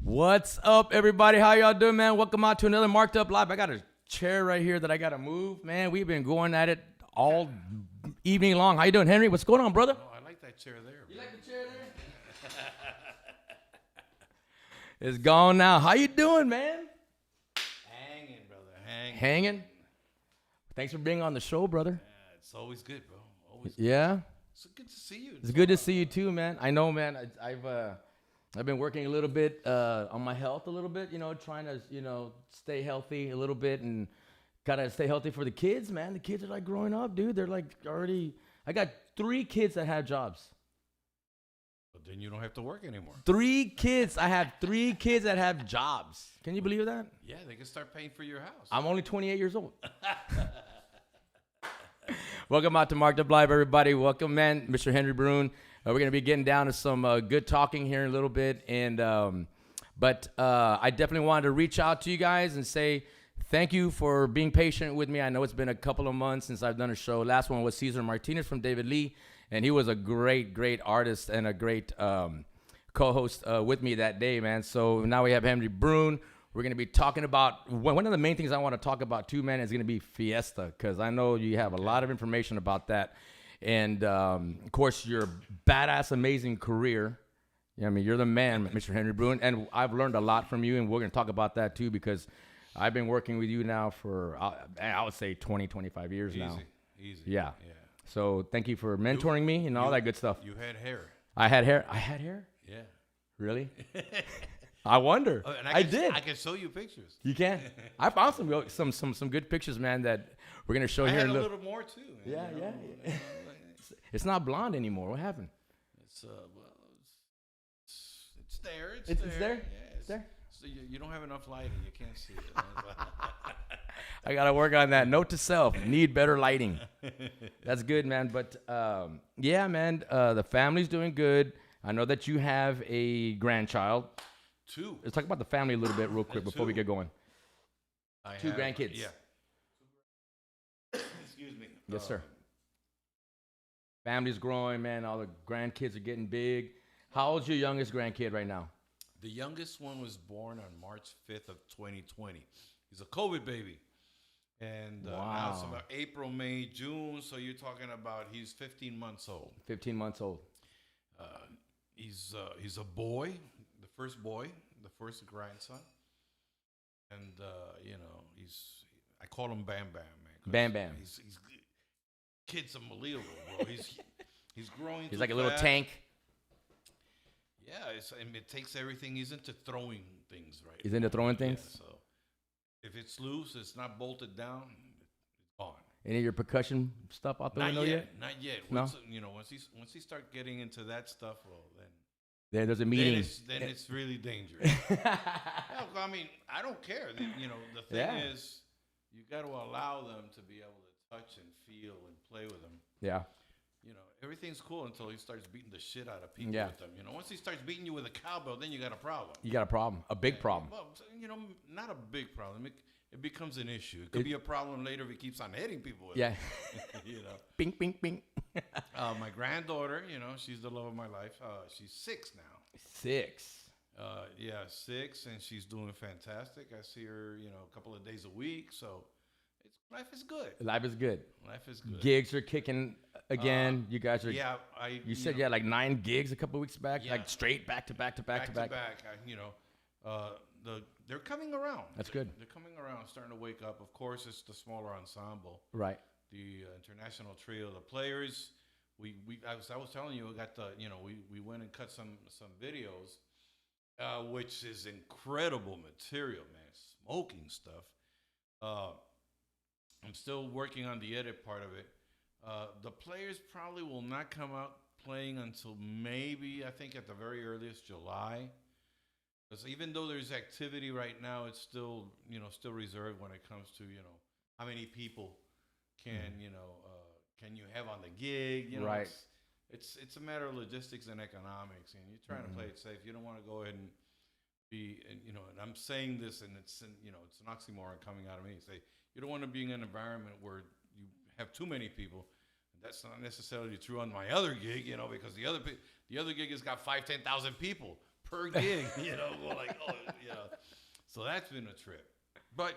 What's up, everybody? How y'all doing, man? Welcome out to another Marked Up Live. I got a chair right here that I got to move. Man, we've been going at it all evening long. How you doing, Henry? What's going on, brother? Oh, I like that chair there. You like the chair there? It's gone now. How you doing, man? Hanging, brother. Hanging? Thanks for being on the show, brother. Yeah, it's always good, bro. Always good. Yeah? It's good to see you. It's good to see you, too, man. I know, man. I've been working a little bit on my health a little bit, trying to, stay healthy a little bit and gotta stay healthy for the kids, man. The kids are like growing up, dude. They're like already, I got 3 kids that have jobs. But then you don't have to work anymore. 3 kids. I have 3 kids that have jobs. Can you believe that? Yeah, they can start paying for your house. I'm only 28 years old. Welcome out to Marked Up Live, everybody. Welcome, man. Mr. Henry Brun. We're going to be getting down to some good talking here in a little bit. But I definitely wanted to reach out to you guys and say thank you for being patient with me. I know it's been a couple of months since I've done a show. Last one was Cesar Martinez from David Lee, and he was a great, great artist and a great co-host with me that day, man. So now we have Henry Brun. We're going to be talking about, one of the main things I want to talk about too, man, is going to be Fiesta, because I know you have a lot of information about that. And, of course, your badass, amazing career. Yeah, I mean, you're the man, Mr. Henry Brun. And I've learned a lot from you, and we're going to talk about that, too, because I've been working with you now for, I would say, 20, 25 years now. Easy. Yeah. So thank you for mentoring me and all that good stuff. You had hair. I had hair? I had hair? Yeah. Really? I wonder. Oh, and I did. I can show you pictures. You can? I found some good pictures, man, that we're going to show I here had in a a little. little more, too. Yeah. It's not blonde anymore. What happened? It's there. It's there? Yeah, It's there? So you don't have enough lighting. You can't see it. I got to work on that. Note to self, need better lighting. That's good, man. But, yeah, man, the family's doing good. I know that you have a grandchild. 2. Let's talk about the family a little bit real quick before we get going. 2 grandkids. Yeah. Excuse me. Yes, sir. Family's growing, man. All the grandkids are getting big. How old's your youngest grandkid right now? The youngest one was born on March 5th of 2020. He's a COVID baby. And now it's about April, May, June. So you're talking about he's 15 months old. 15 months old. He's a boy, the first grandson. And, I call him Bam Bam, man. Bam Bam. He's kid's unbelievable, bro. He's growing. He's like a little tank. Yeah, it takes everything. He's into throwing things, right? He's into throwing things? Yeah, so if it's loose, it's not bolted down, it's gone. Any of your percussion stuff out the window yet? Not yet. No? Once he start getting into that stuff, well, then there's a meeting. Then it's really dangerous. Yeah, I mean, I don't care. The thing is, you got to allow them to be able to touch and feel and play with them. Yeah. Everything's cool until he starts beating the shit out of people with them. Once he starts beating you with a cowbell, then you got a problem. You got a problem. A big problem. Well, not a big problem. It becomes an issue. It could be a problem later if he keeps on hitting people with it. Bing, bing, bing. My granddaughter, she's the love of my life. She's 6 now. 6. 6, and she's doing fantastic. I see her, a couple of days a week, so life is good. Life is good. Life is good. Gigs are kicking again. You guys are. Yeah, you said you had like 9 gigs a couple of weeks back, like straight back to back. They're coming around. That's good. They're coming around, starting to wake up. Of course, it's the smaller ensemble. Right. The international trio, the players. I was telling you, we got we went and cut some videos, which is incredible material, man. Smoking stuff. I'm still working on the edit part of it. The players probably will not come out playing until maybe, I think at the very earliest, July. Because even though there's activity right now, it's still, still reserved when it comes to, how many people can, can you have on the gig? Right. It's a matter of logistics and economics, and you're trying to play it safe. You don't want to go ahead and be, and I'm saying this, and it's an oxymoron coming out of me. Say you don't want to be in an environment where you have too many people. That's not necessarily true on my other gig, because the other gig has got 5,000-10,000 people per gig, like, so that's been a trip. But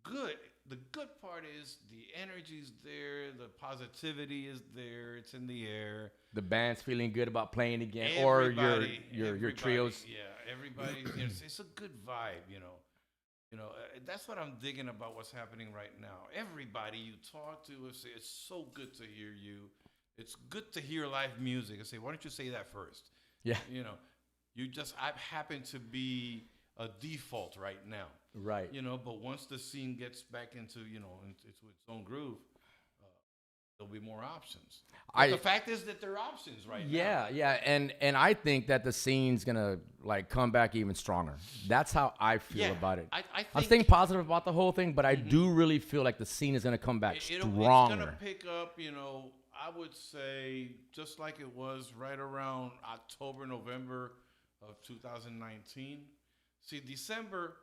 good. The good part is the energy's there, the positivity is there, it's in the air. The band's feeling good about playing again, or your trios. Yeah, everybody. It's a good vibe, That's what I'm digging about what's happening right now. Everybody you talk to will say it's so good to hear you. It's good to hear live music. I say, why don't you say that first? Yeah. I happen to be a default right now. Right. But once the scene gets back into, into its own groove, there'll be more options. But the fact is that there are options right now. Yeah. And I think that the scene's gonna come back even stronger. That's how I feel about it. I'm staying positive about the whole thing, but I do really feel like the scene is gonna come back stronger. It's gonna pick up, I would say just like it was right around October, November of 2019. See, December,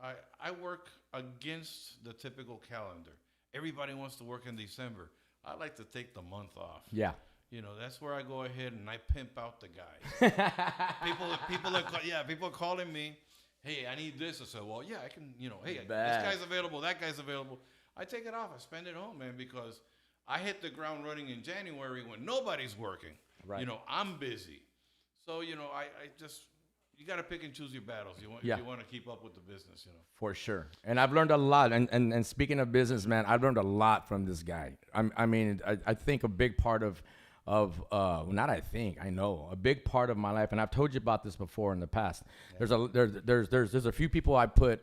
I work against the typical calendar. Everybody wants to work in December. I like to take the month off. Yeah. That's where I go ahead and I pimp out the guys. people are calling me, hey, I need this. I said, well, yeah, I can, hey, this guy's available, that guy's available. I take it off. I spend it home, man, because I hit the ground running in January when nobody's working. Right. I'm busy. So, I just... You got to pick and choose your battles. If you want to keep up with the business, For sure. And I've learned a lot. And speaking of business, man, I've learned a lot from this guy. I think a big part I know a big part of my life, and I've told you about this before in the past. Yeah. There's a few people I put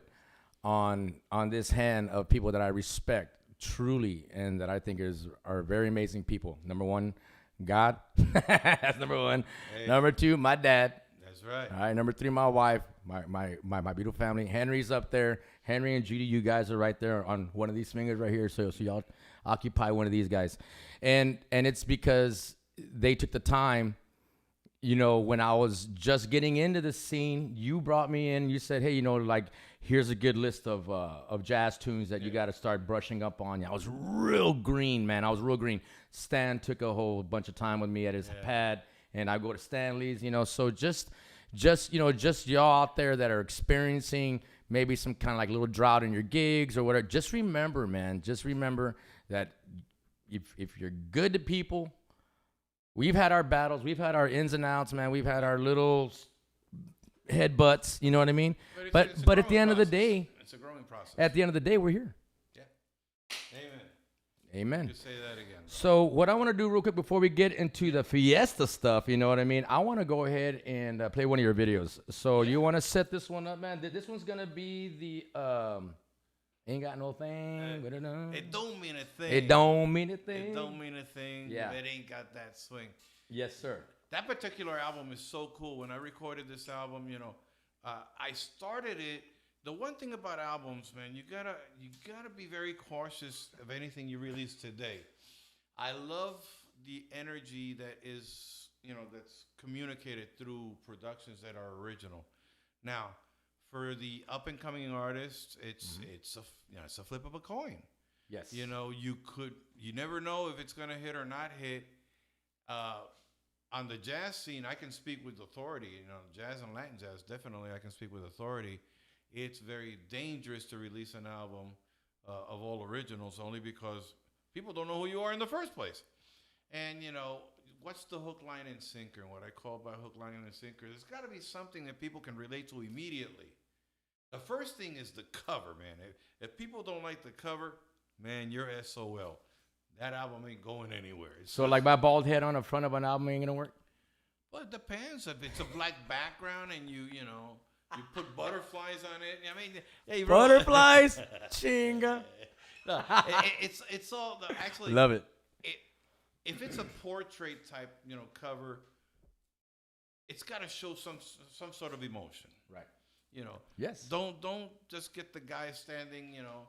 on this hand of people that I respect truly, and that I think are very amazing people. Number one, God. That's number one. Hey. Number two, my dad. Right. All right. Number three, my wife, my beautiful family. Henry's up there. Henry and Judy, you guys are right there on one of these fingers right here. So y'all occupy one of these guys, and it's because they took the time. When I was just getting into the scene, you brought me in. You said, hey, here's a good list of jazz tunes that you got to start brushing up on. I was real green, man. Stan took a whole bunch of time with me at his pad, and I go to Stanley's. So just y'all out there that are experiencing maybe some kind of little drought in your gigs or whatever, just remember, man, that if you're good to people, we've had our battles, we've had our ins and outs, man, we've had our little headbutts, you know what I mean? But at the end of the day, it's a growing process. At the end of the day, we're here. Yeah. Amen. Amen. You say that again. So what I want to do real quick before we get into the Fiesta stuff, you know what I mean? I want to go ahead and play one of your videos. So you want to set this one up, man? This one's going to be the Ain't Got No Thing. It don't mean a thing. It don't mean a thing. It don't mean a thing. Yeah. It ain't got that swing. Yes, sir. That particular album is so cool. When I recorded this album, I started it. The one thing about albums, man, you gotta be very cautious of anything you release today. I love the energy that is, that's communicated through productions that are original. Now, for the up and coming artists, it's a flip of a coin. Yes. You never know if it's gonna hit or not hit. On the jazz scene, I can speak with authority. Jazz and Latin jazz, definitely I can speak with authority. It's very dangerous to release an album of all originals only because people don't know who you are in the first place. And, what's the hook, line, and sinker? And what I call by hook, line, and sinker, there's got to be something that people can relate to immediately. The first thing is the cover, man. If people don't like the cover, man, you're SOL. That album ain't going anywhere. So my bald head on the front of an album ain't going to work? Well, it depends. If it's a black background and you put butterflies on it. I mean, hey, butterflies, chinga. No, it's all actually. Love it. If it's a portrait type, cover, it's got to show some sort of emotion. Right. You know. Yes. Don't just get the guy standing, in a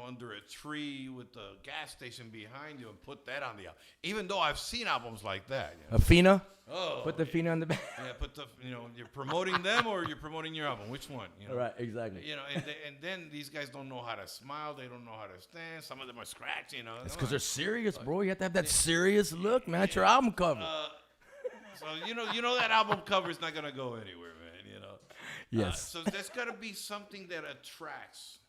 under a tree with the gas station behind you and put that on the album. Even though I've seen albums like that. A Fina. Oh. Put the Fina on the back. Yeah, put the you're promoting them or you're promoting your album. Which one? Right. Exactly. And then these guys don't know how to smile. They don't know how to stand. Some of them are scratching. It's because they're serious, bro. You have to have that serious look, man. It's your album cover. So that album cover is not gonna go anywhere, man. Yes. So there's got to be something that attracts,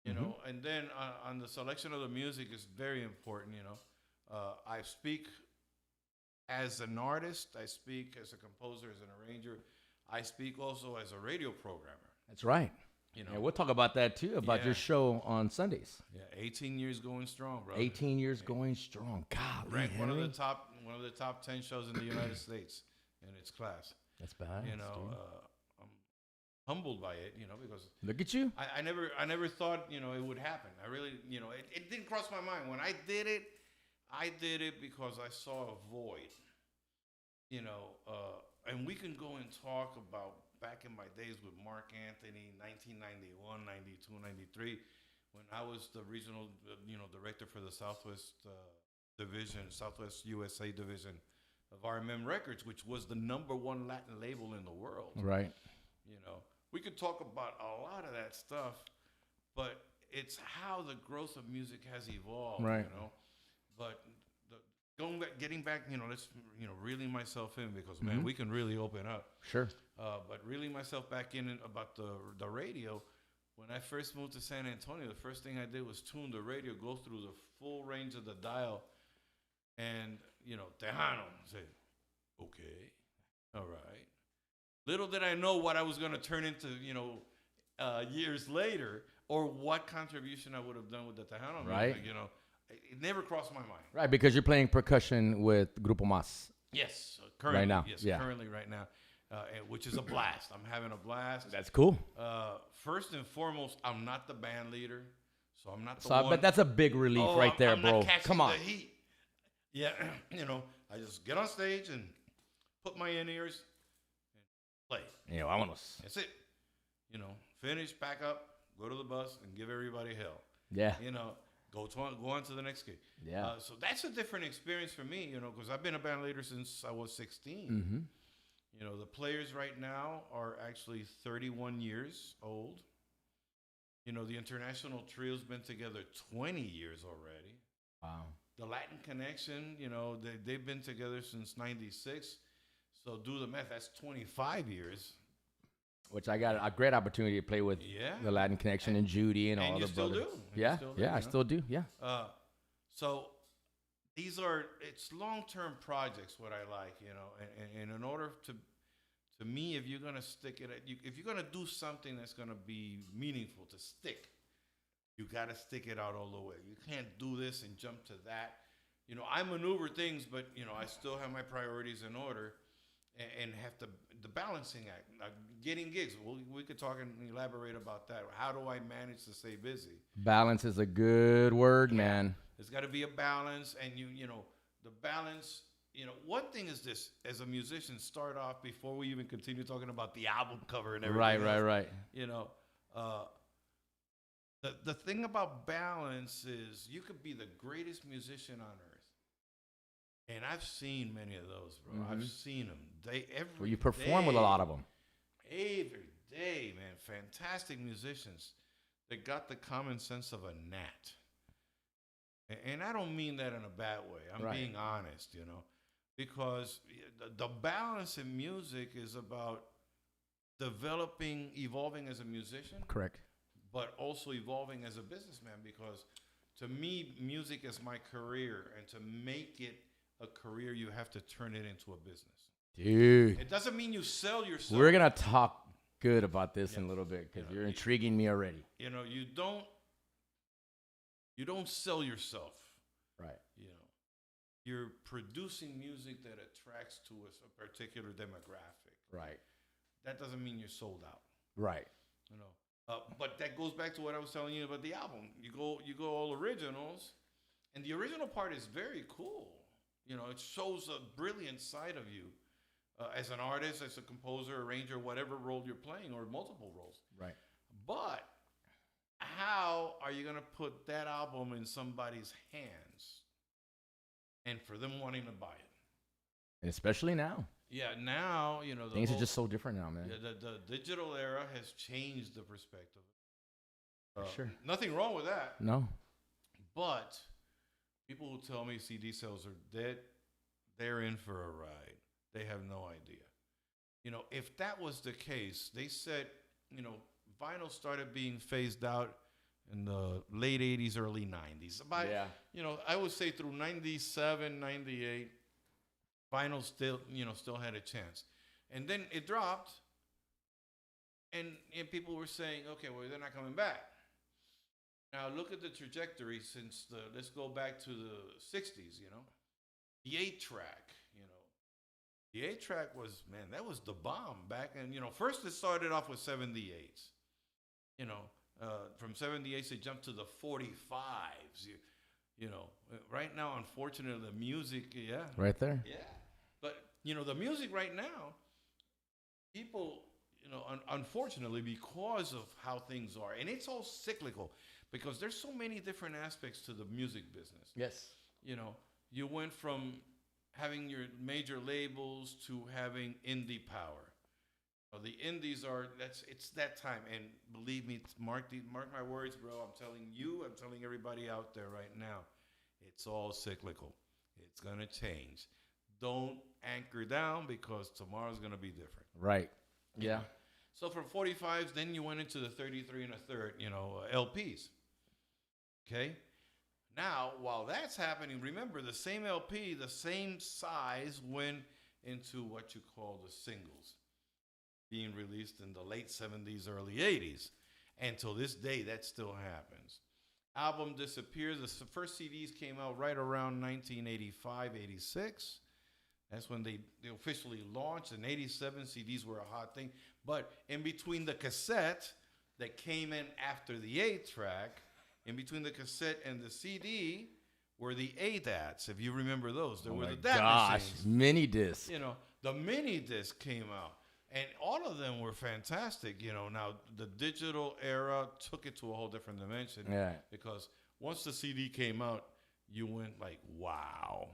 and then on the selection of the music is very important. I speak as an artist. I speak as a composer, as an arranger. I speak also as a radio programmer. That's right. Yeah, we'll talk about that too, about your show on Sundays. Yeah, 18 years going strong, bro. 18 years going strong. God, ranked one of the top 10 shows in the United States in its class. That's bad. I'm humbled by it, because look at you. I never thought, it would happen. I really, it didn't cross my mind. When I did it because I saw a void, and we can go and talk about back in my days with Marc Anthony, 1991, 92, 93, when I was the regional, director for the Southwest division, Southwest USA division of RMM Records, which was the #1 Latin label in the world. Right. We could talk about a lot of that stuff, but it's how the growth of music has evolved. Right. But getting back, let's reeling myself in because man, we can really open up. Sure. But reeling myself back in about the radio. When I first moved to San Antonio, the first thing I did was tune the radio, go through the full range of the dial, and Tejano. Say, okay, all right. Little did I know what I was going to turn into, years later, or what contribution I would have done with the Tejano music. It never crossed my mind. Right, because you're playing percussion with Grupo Mas. Yes, currently. Right now. Yes, yeah. Currently right now, which is a blast. I'm having a blast. That's cool. First and foremost, I'm not the band leader, so I'm not the one. But that's a big relief right there, I'm bro. Not Come on. The heat. Yeah, I just get on stage and put my in-ears and play. Vámonos. That's it. Finish, pack up, go to the bus, and give everybody hell. Yeah. Go on to the next gig. Yeah. So that's a different experience for me, because I've been a band leader since I was 16. Mm-hmm. The players right now are actually 31 years old. The international trio's been together 20 years already. Wow. The Latin Connection, they've been together since 96. So do the math, that's 25 years. Which I got a great opportunity to play with the Latin Connection and Judy and all the brothers. Yeah, I still do. Yeah. So it's long-term projects. What I like, and in order to me, if you're gonna stick it, if you're gonna do something that's gonna be meaningful to stick, you gotta stick it out all the way. You can't do this and jump to that. I maneuver things, but I still have my priorities in order. And have the balancing act, getting gigs. We could talk and elaborate about that. How do I manage to stay busy? Balance is a good word, man. There's got to be a balance, and the balance. One thing is this: as a musician, start off before we even continue talking about the album cover and everything. Right. The thing about balance is you could be the greatest musician on earth. And I've seen many of those, bro. Mm-hmm. I've seen them. You perform with a lot of them. Every day, man. Fantastic musicians. They got the common sense of a gnat. And I don't mean that in a bad way. I'm being honest, because the balance in music is about developing, evolving as a musician. Correct. But also evolving as a businessman, because to me, music is my career, and to make it a career, you have to turn it into a business. Dude. It doesn't mean you sell yourself. We're going to talk good about this in a little bit because you're intriguing me already. You don't sell yourself. Right. You're producing music that attracts to a particular demographic. Right. That doesn't mean you're sold out. Right. But that goes back to what I was telling you about the album. You go all originals, and the original part is very cool. It shows a brilliant side of you. as an artist, as a composer, arranger, whatever role you're playing, or multiple roles. Right. But how are you going to put that album in somebody's hands and for them wanting to buy it? And especially now. Yeah, now, Things are just so different now, man. Yeah, the digital era has changed the perspective. Sure. Nothing wrong with that. No. But people who tell me CD sales are dead, they're in for a ride. They have no idea. If that was the case, they said, vinyl started being phased out in the late 80s, early 90s. I would say through 97, 98, vinyl still had a chance. And then it dropped, and people were saying, okay, well, they're not coming back. Now, look at the trajectory since let's go back to the 60s, The 8-track, The 8-track was, man, that was the bomb back. And, first it started off with 78s. From 78s, they jumped to the 45s. Right now, unfortunately, the music, yeah. Right there. Yeah. But, the music right now, people, unfortunately, because of how things are, and it's all cyclical, because there's so many different aspects to the music business. Yes. You went from having your major labels to having indie power. The indies it's that time. And believe me, mark my words, bro. I'm telling everybody out there right now, it's all cyclical. It's going to change. Don't anchor down because tomorrow's going to be different. Right. Yeah. So from 45s, then you went into the 33 and a third, LPs. Okay? Now, while that's happening, remember the same LP, the same size went into what you call the singles, being released in the late 70s, early 80s. And till this day, that still happens. Album disappears. The first CDs came out right around 1985, 86. That's when they officially launched. In 87, CDs were a hot thing. But in between the cassette that came in after the 8-track, in between the cassette and the CD were the ADATs, if you remember those. There were the DAT machines. Mini disc. The mini disc came out. And all of them were fantastic. Now the digital era took it to a whole different dimension. Yeah. Because once the CD came out, you went like, wow.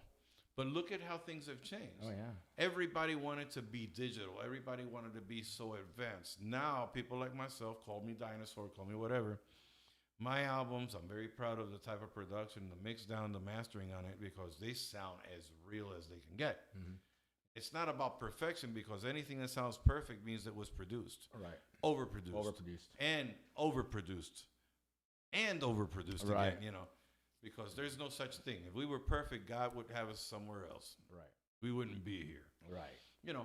But look at how things have changed. Oh, yeah. Everybody wanted to be digital. Everybody wanted to be so advanced. Now, people like myself, call me dinosaur, call me whatever. My albums, I'm very proud of the type of production, the mix down, the mastering on it, because they sound as real as they can get. Mm-hmm. It's not about perfection, because anything that sounds perfect means it was produced. Right. Overproduced. And overproduced. And overproduced again, because there's no such thing. If we were perfect, God would have us somewhere else. Right. We wouldn't be here. Right.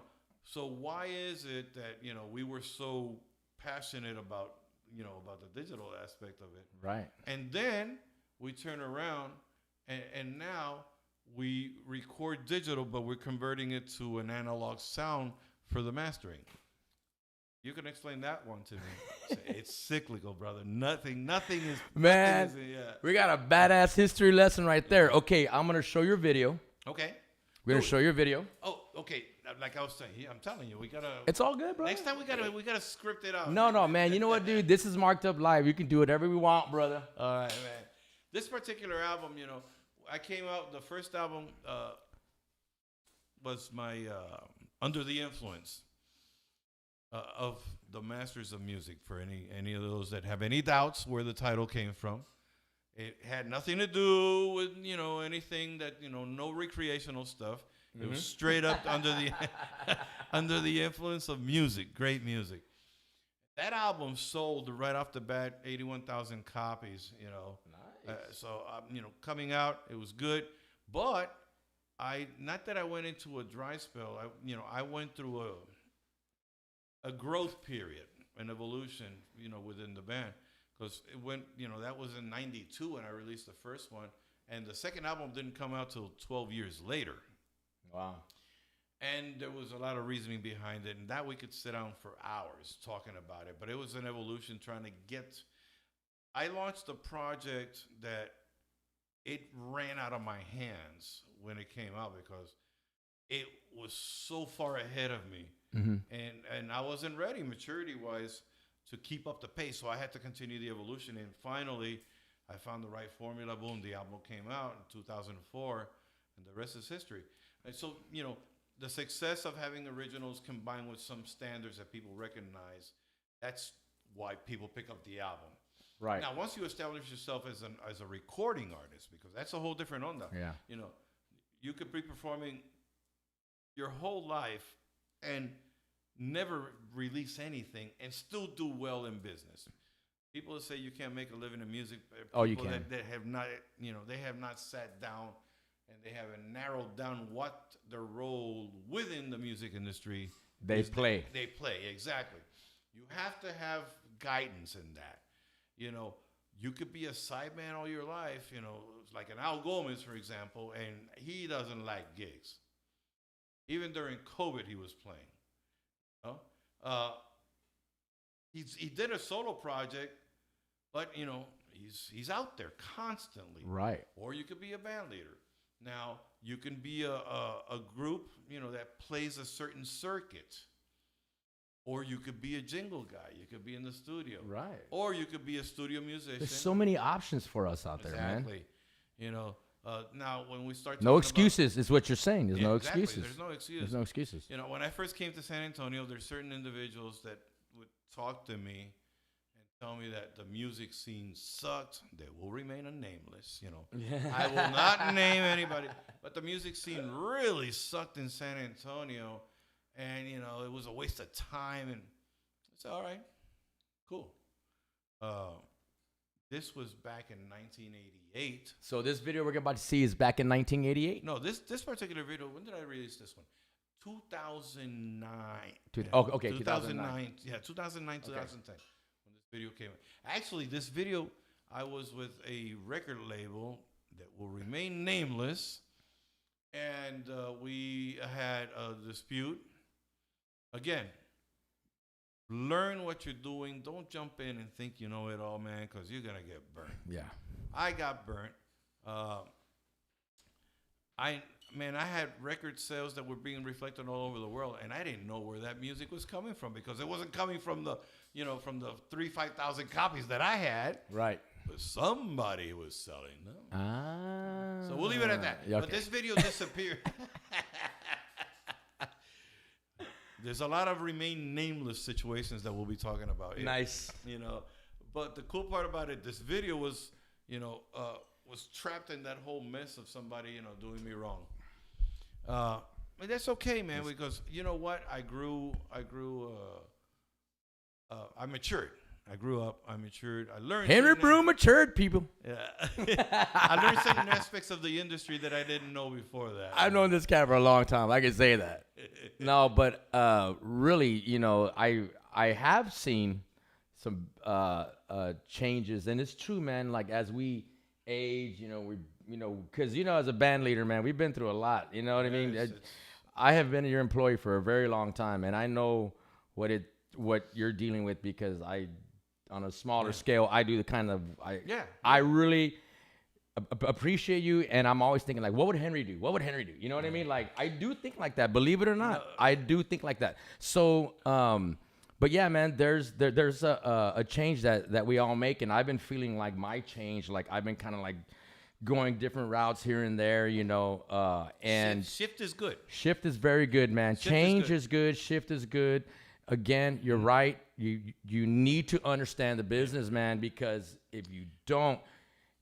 So why is it that, we were so passionate about the digital aspect of it? Right. And then we turn around and now we record digital, but we're converting it to an analog sound for the mastering. You can explain that one to me. It's cyclical, brother. Nothing is. Man, nothing is, yeah. We got a badass history lesson right there. Okay, I'm going to show your video. Okay. We're going to show your video. Oh, okay. Like I was saying, I'm telling you, we got to. It's all good, bro. Next time we got to script it out. No, man. You know what, dude? This is Marked Up Live. You can do whatever we want, brother. All right, man. This particular album, I came out, the first album was my Under the Influence of the Masters of Music, for any of those that have any doubts where the title came from. It had nothing to do with, anything that, no recreational stuff. Mm-hmm. It was straight up under the influence of music, great music. That album sold right off the bat 81,000 copies, Nice. So, coming out, it was good. But not that I went into a dry spell. I went through a growth period, an evolution, within the band. Because it went, that was in 92 when I released the first one. And the second album didn't come out till 12 years later. Wow. And there was a lot of reasoning behind it. And that we could sit down for hours talking about it. But it was an evolution trying to get. I launched a project that it ran out of my hands when it came out, because it was so far ahead of me, and I wasn't ready maturity wise to keep up the pace. So I had to continue the evolution, and finally, I found the right formula. Boom, the album came out in 2004, and the rest is history. And so, the success of having originals combined with some standards that people recognize, that's why people pick up the album. Right. Now, once you establish yourself as a recording artist, because that's a whole different onda. Yeah. You could be performing your whole life and never release anything and still do well in business. People that say you can't make a living in music. Oh, you can. That have not, they have not sat down and they haven't narrowed down what their role within the music industry. They play. They play, exactly. You have to have guidance in that. You could be a sideman all your life, like an Al Gomez, for example, and he doesn't like gigs. Even during COVID, he was playing. He did a solo project, but he's out there constantly. Right. Or you could be a band leader. Now you can be a group that plays a certain circuit. Or you could be a jingle guy. You could be in the studio. Right. Or you could be a studio musician. There's so many options for us out there, man. Exactly. Now when we start no excuses is what you're saying. There's no exactly. excuses. There's no excuses. There's no excuses. When I first came to San Antonio, there's certain individuals that would talk to me and tell me that the music scene sucked. They will remain nameless. I will not name anybody, but the music scene really sucked in San Antonio, and it was a waste of time. And it's all right, cool. This was back in 1988. So this video we're about to see is back in 1988? No, this particular video, when did I release this one? 2009. Okay, 2009. Yeah, 2009, Okay. 2010, when this video came out. Actually, this video, I was with a record label that will remain nameless, and we had a dispute. Again, learn what you're doing. Don't jump in and think you know it all, man, because you're going to get burnt. Yeah. I got burnt. I had record sales that were being reflected all over the world, and I didn't know where that music was coming from because it wasn't coming from the 5,000 copies that I had. Right. But somebody was selling them. Ah. So we'll leave it at that. Yeah, okay. But this video disappeared. There's a lot of remain nameless situations that we'll be talking about. Nice. But the cool part about it, this video was, was trapped in that whole mess of somebody, doing me wrong. But that's okay, man, because you know what? I matured. I grew up. I matured. I learned. Henry Brun matured, people. Yeah. I learned certain aspects of the industry that I didn't know before that. I've known this guy for a long time. I can say that. No, but really, I have seen some changes, and it's true, man. Like as we age, because as a band leader, man, we've been through a lot. You know what I mean? I have been your employee for a very long time, and I know what you're dealing with because on a smaller scale, I do the kind of I really appreciate you, and I'm always thinking like, what would Henry do? What would Henry do? You know what I mean? Like I do think like that. Believe it or not, I do think like that. So, but yeah, man, there's a change that we all make, and I've been feeling like my change. Like I've been kind of like going different routes here and there, and shift is good. Shift is very good, man. Change is good. Shift is good. Again, you're right. You need to understand the business, man, because if you don't,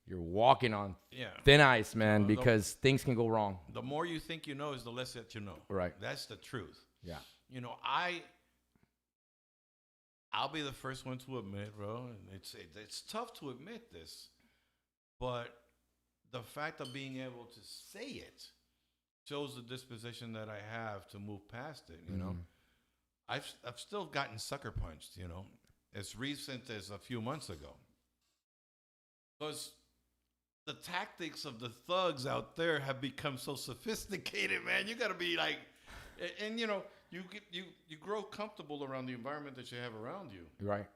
you're walking on thin ice, man, because things can go wrong. The more you think you know is the less that you know. Right. That's the truth. Yeah. I'll be the first one to admit, bro, and it's tough to admit this, but the fact of being able to say it shows the disposition that I have to move past it, you know. I've still gotten sucker punched, as recent as a few months ago. Because the tactics of the thugs out there have become so sophisticated, man. You got to be like, and you grow comfortable around the environment that you have around you. Right.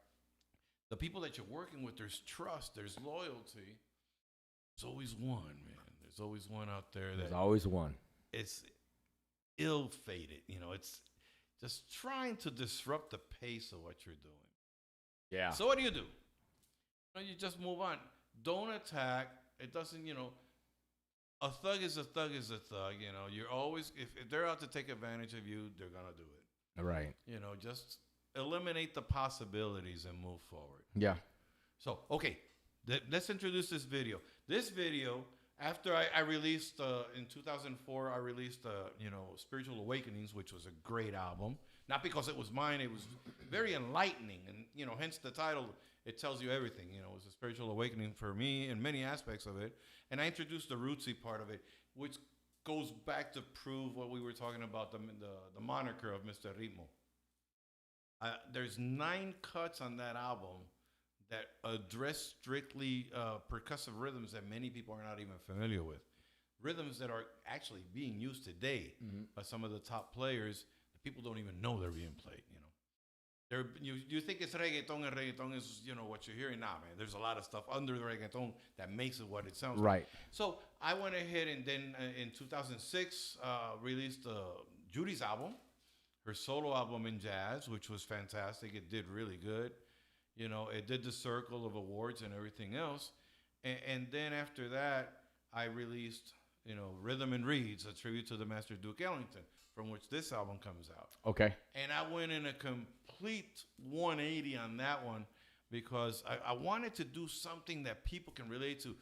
The people that you're working with, there's trust, there's loyalty. There's always one, man. There's always one out there. There's always one. It's ill-fated. You know, it's just trying to disrupt the pace of what you're doing. Yeah. So what do? You just move on. Don't attack. It doesn't, a thug is a thug is a thug. You're always, if they're out to take advantage of you, they're going to do it. Right. Just eliminate the possibilities and move forward. Yeah. So, okay, let's introduce this video. This video, after I released, in 2004, I released, Spiritual Awakenings, which was a great album. Not because it was mine, it was very enlightening. And, hence the title, it tells you everything. It was a spiritual awakening for me in many aspects of it. And I introduced the rootsy part of it, which goes back to prove what we were talking about, the moniker of Mr. Ritmo. There's 9 cuts on that album that address strictly percussive rhythms that many people are not even familiar with. Rhythms that are actually being used today by some of the top players that people don't even know they're being played, You think it's reggaeton, and reggaeton is, what you're hearing. Nah, man, there's a lot of stuff under the reggaeton that makes it what it sounds like. So I went ahead and then in 2006 released Judy's album, her solo album in jazz, which was fantastic. It did really good. It did the circle of awards and everything else. And then after that, I released, Rhythm and Reeds, a tribute to the master Duke Ellington, from which this album comes out. Okay. And I went in a complete 180 on that one because I wanted to do something that people can relate to.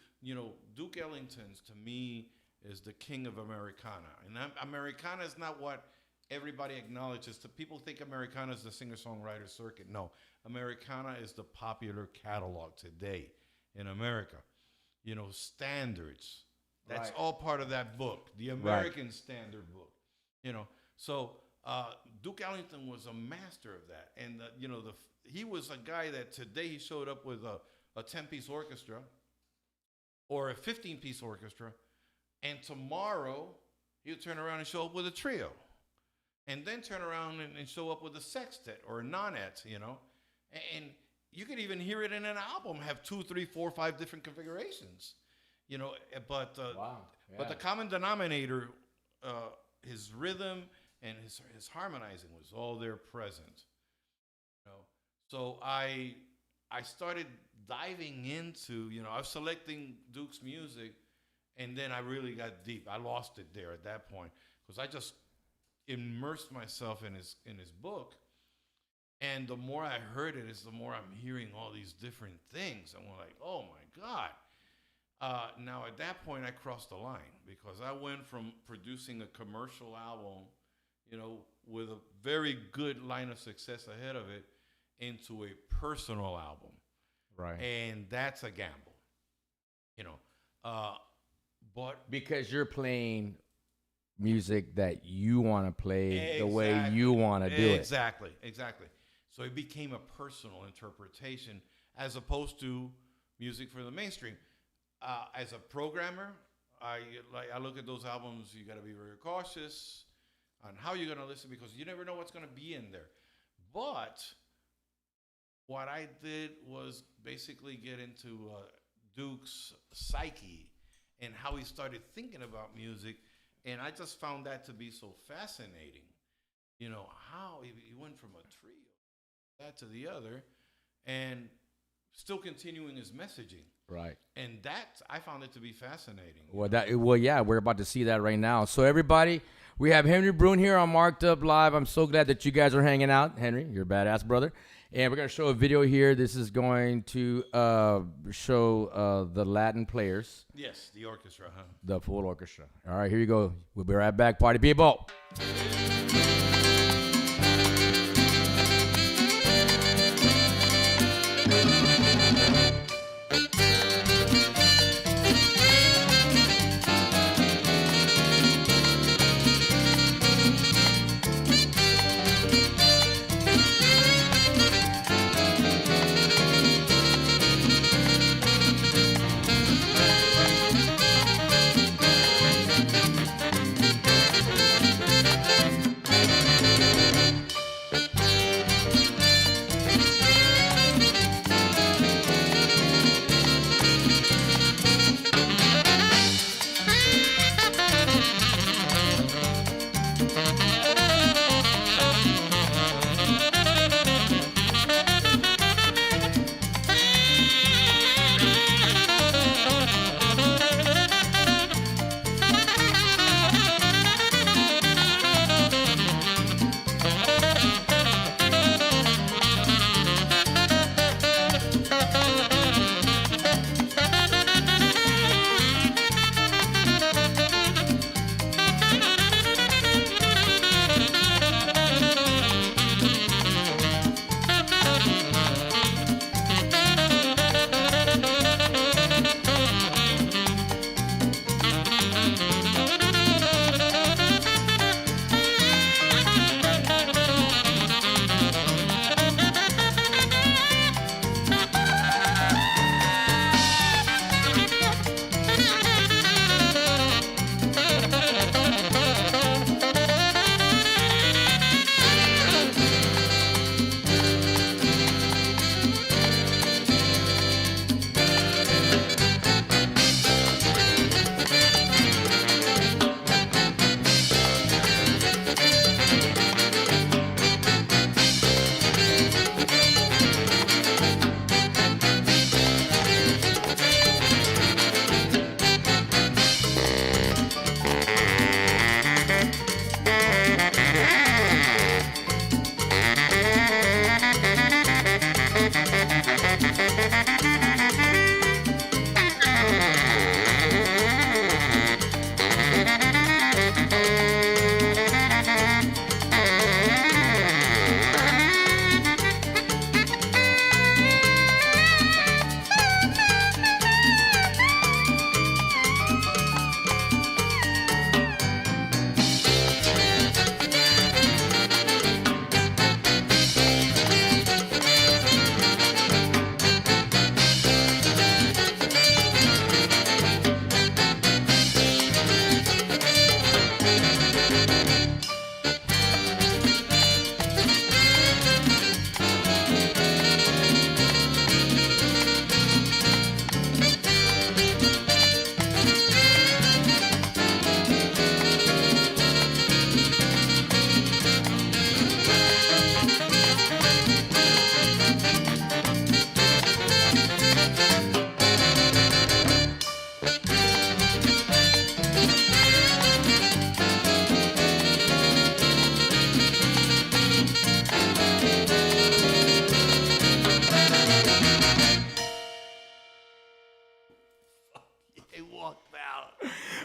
Duke Ellington's, to me, is the king of Americana. And Americana is not what everybody acknowledges. People think Americana is the singer-songwriter circuit. No, Americana is the popular catalog today in America. Standards. That's all part of that book, the American Standard book. So Duke Ellington was a master of that. And, he was a guy that today he showed up with a 10-piece orchestra or a 15-piece orchestra. And tomorrow he'll turn around and show up with a trio. And then turn around and show up with a sextet or a nonet, And you could even hear it in an album, have 2, 3, 4, 5 different configurations, But the common denominator, his rhythm and his harmonizing was all there present. So I started diving into, I was selecting Duke's music, and then I really got deep. I lost it there at that point because I just immersed myself in his book, and the more I heard it is the more I'm hearing all these different things, and we're like, oh my God. Now at that point I crossed the line because I went from producing a commercial album, with a very good line of success ahead of it, into a personal album. Right. And that's a gamble, but because you're playing music that you want to play the way you want to do it. Exactly. So it became a personal interpretation as opposed to music for the mainstream. As a programmer, I look at those albums. You got to be very cautious on how you're going to listen because you never know what's going to be in there. But what I did was basically get into Duke's psyche and how he started thinking about music. And I just found that to be so fascinating. How he went from a trio, that to the other, and still continuing his messaging. Right. And that, I found it to be fascinating. Well, yeah, we're about to see that right now. So everybody, we have Henry Brun here on Marked Up Live. I'm so glad that you guys are hanging out. Henry, you're a badass brother. And we're going to show a video here. This is going to show the Latin players. Yes, the orchestra, huh? The full orchestra. All right, here you go. We'll be right back, party people.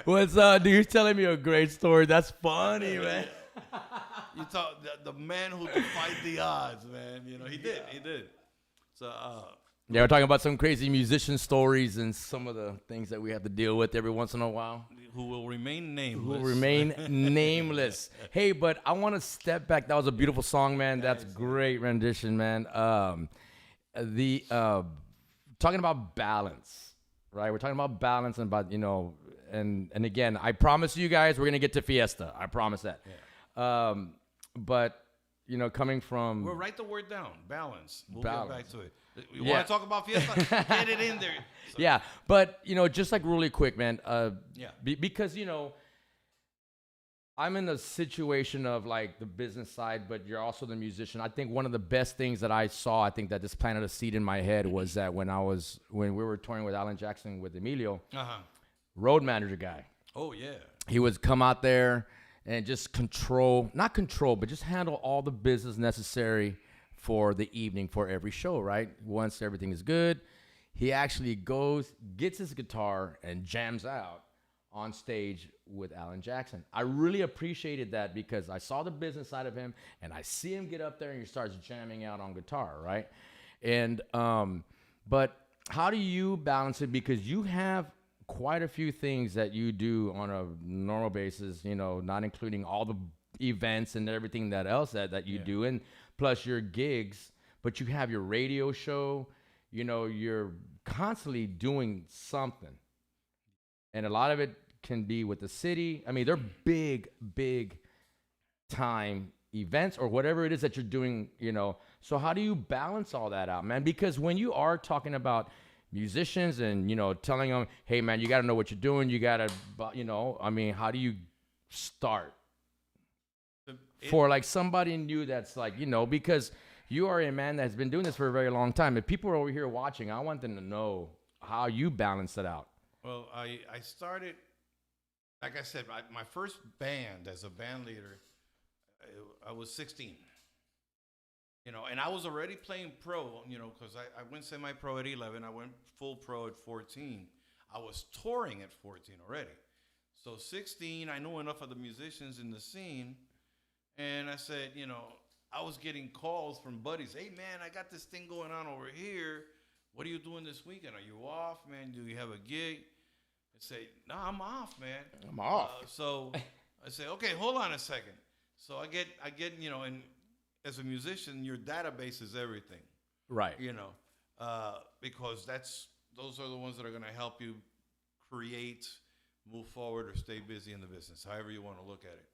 What's up, dude? You're telling me a great story. That's funny, man. You talk the man who defied the odds, man. You know, he did. So, yeah, we're talking about some crazy musician stories and some of the things that we have to deal with every once in a while. Who will remain nameless. Who will remain nameless. Hey, but I want to step back. That was a beautiful song, man. That's great rendition, man. Talking about balance, right? We're talking about balance and about, and again, I promise you guys, we're going to get to Fiesta. I promise that. Yeah. But, coming from... We'll write the word down, balance. We'll balance. get back to it. You want to talk about Fiesta? Get it in there. So. Yeah, but, just like really quick, man. Because, I'm in the situation of like the business side, but you're also the musician. I think one of the best things that I saw, I think that just planted a seed in my head was that when we were touring with Alan Jackson with M.U.L, road manager guy. Oh, yeah. He would come out there and just not control, but just handle all the business necessary for the evening for every show, right? Once everything is good, he actually gets his guitar and jams out on stage with Alan Jackson. I really appreciated that because I saw the business side of him and I see him get up there and he starts jamming out on guitar, right? And, but how do you balance it? Because you have quite a few things that you do on a normal basis, not including all the events and everything else that you do, and plus your gigs, but you have your radio show, you're constantly doing something. And a lot of it can be with the city. I mean, they're big time events or whatever it is that you're doing, So how do you balance all that out, man? Because when you are talking about musicians and, telling them, hey, man, you got to know what you're doing. You got to, how do you start? For like somebody new that's like, because you are a man that's been doing this for a very long time. If people are over here watching, I want them to know how you balance it out. Well, I started, like I said, my first band as a band leader, I was 16. And I was already playing pro, because I went semi-pro at 11. I went full pro at 14. I was touring at 14 already. So 16, I knew enough of the musicians in the scene. And I said, I was getting calls from buddies. Hey, man, I got this thing going on over here. What are you doing this weekend? Are you off, man? Do you have a gig? I say, no, I'm off, man. I'm off. So I say, okay, hold on a second. So I get, and as a musician, your database is everything. Right. Because those are the ones that are going to help you create, move forward, or stay busy in the business, however you want to look at it.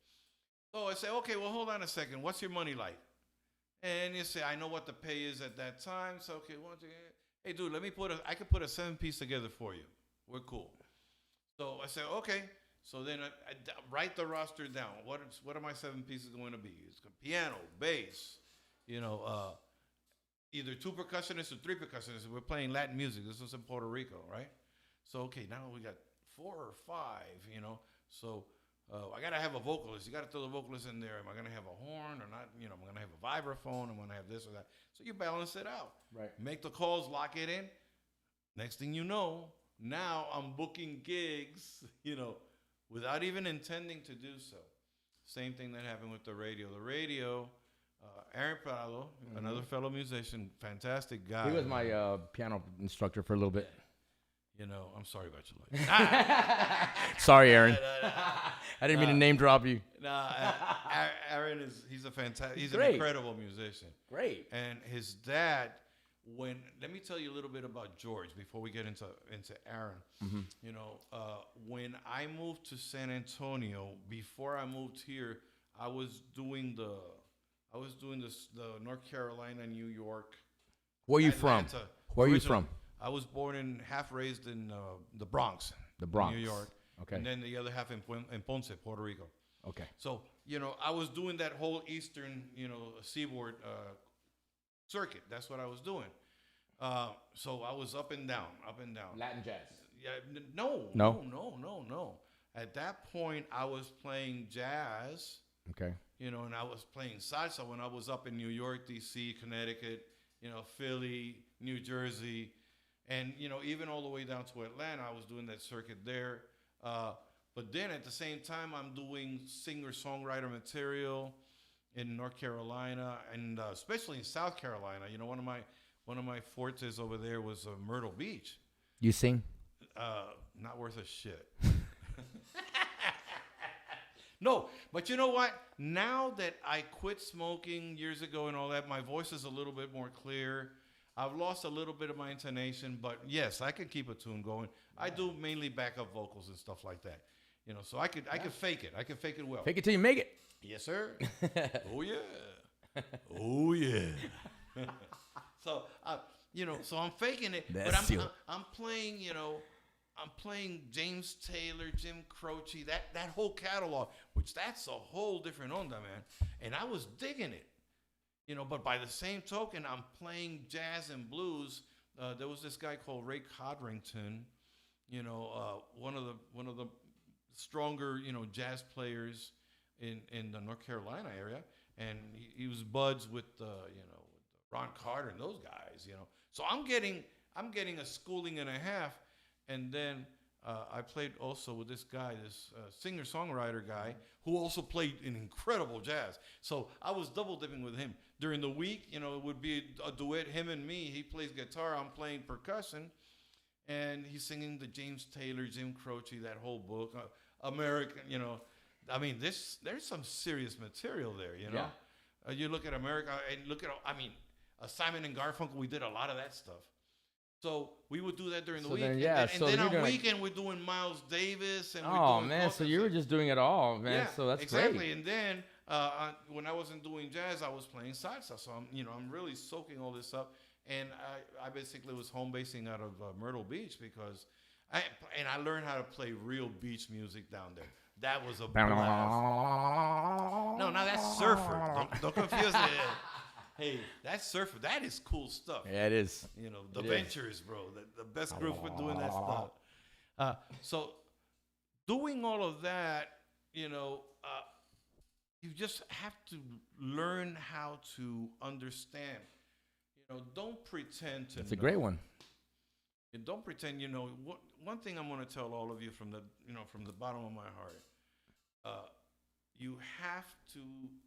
So I say, okay, well, hold on a second. What's your money like? And you say, I know what the pay is at that time. So, okay, hey, dude, I can put a 7-piece together for you. We're cool. So I say, okay. So then I write the roster down. What are my 7 pieces going to be? It's piano, bass, either 2 percussionists or 3 percussionists. We're playing Latin music. This was in Puerto Rico, right? So, okay, now we got 4 or 5, So I got to have a vocalist. You got to throw the vocalist in there. Am I going to have a horn or not? I'm going to have a vibraphone. I'm going to have this or that. So you balance it out. Right. Make the calls, lock it in. Next thing you know, now I'm booking gigs, without even intending to do so. Same thing that happened with the radio. The radio, Aaron Prado, another fellow musician, fantastic guy. He was my piano instructor for a little bit. I'm sorry about your life. Sorry, Aaron. I didn't mean to name drop you. Aaron he's an great. Incredible musician. Great. And his dad, let me tell you a little bit about George before we get into Aaron. Mm-hmm. When I moved to San Antonio, before I moved here, I was doing the North Carolina, New York. Where are you from? Where are you from? I was born and half raised in the Bronx. The Bronx, New York. Okay. And then the other half in Ponce, Puerto Rico. Okay. So I was doing that whole eastern seaboard circuit. That's what I was doing. So I was up and down. Latin jazz. Yeah. No. At that point, I was playing jazz. Okay. And I was playing salsa when I was up in New York, D.C., Connecticut, Philly, New Jersey, and even all the way down to Atlanta. I was doing that circuit there. But But then at the same time, I'm doing singer-songwriter material in North Carolina and especially in South Carolina. You know, one of my fortes over there was Myrtle Beach. You sing? Not worth a shit. No, but you know what? Now that I quit smoking years ago and all that, my voice is a little bit more clear. I've lost a little bit of my intonation, but yes, I can keep a tune going. I do mainly backup vocals and stuff like that. You know, so I could fake it. I can fake it well. Fake it till you make it. Yes, sir. Oh yeah. Oh yeah. So you know, so I'm faking it, but I'm playing, you know, I'm playing James Taylor, Jim Croce, that whole catalog, which that's a whole different onda, man. And I was digging it, you know. But by the same token, I'm playing jazz and blues. There was this guy called Ray Codrington, you know, one of the stronger, you know, jazz players in the North Carolina area, and he was buds with you know, with Ron Carter and those guys, you know. So I'm getting a schooling and a half. And then I played also with this guy, this singer-songwriter guy, who also played an incredible jazz. So I was double dipping with him. During the week, you know, it would be a duet, him and me. He plays guitar, I'm playing percussion. And he's singing the James Taylor, Jim Croce, that whole book, American, you know. I mean, there's some serious material there, you know. Yeah. You look at America and look at, I mean, Simon and Garfunkel, we did a lot of that stuff. So we would do that during the week. Then, and then on weekend, we're doing Miles Davis. And oh, man. So you were just doing it all, man. Yeah, so that's exactly. great. And then when I wasn't doing jazz, I was playing salsa. So I'm really soaking all this up. And I basically was home basing out of Myrtle Beach because I learned how to play real beach music down there. That was a blast. No, now that's surfer. Don't confuse it. Hey, that's surfer. That is cool stuff. Yeah, it is. You know, the Ventures, bro. The best group for doing that stuff. So doing all of that, you know, you just have to learn how to understand. You know, don't pretend to. That's a great one. And don't pretend. You know, one thing I'm going to tell all of you from the bottom of my heart. You have to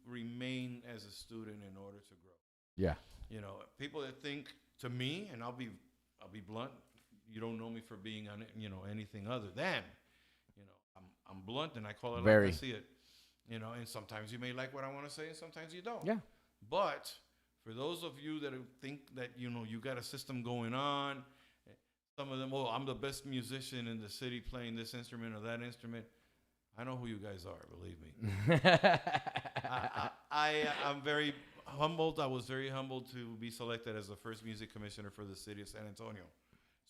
remain as a student in order to grow. Yeah. You know, people that think, to me, and I'll be blunt. You don't know me for being anything other than, you know, I'm blunt and I call it like I see it. You know, and sometimes you may like what I want to say and sometimes you don't. Yeah. But for those of you that think that, you know, you got a system going on, some of them, oh, I'm the best musician in the city playing this instrument or that instrument. I know who you guys are, believe me. I'm very humbled. I was very humbled to be selected as the first music commissioner for the city of San Antonio.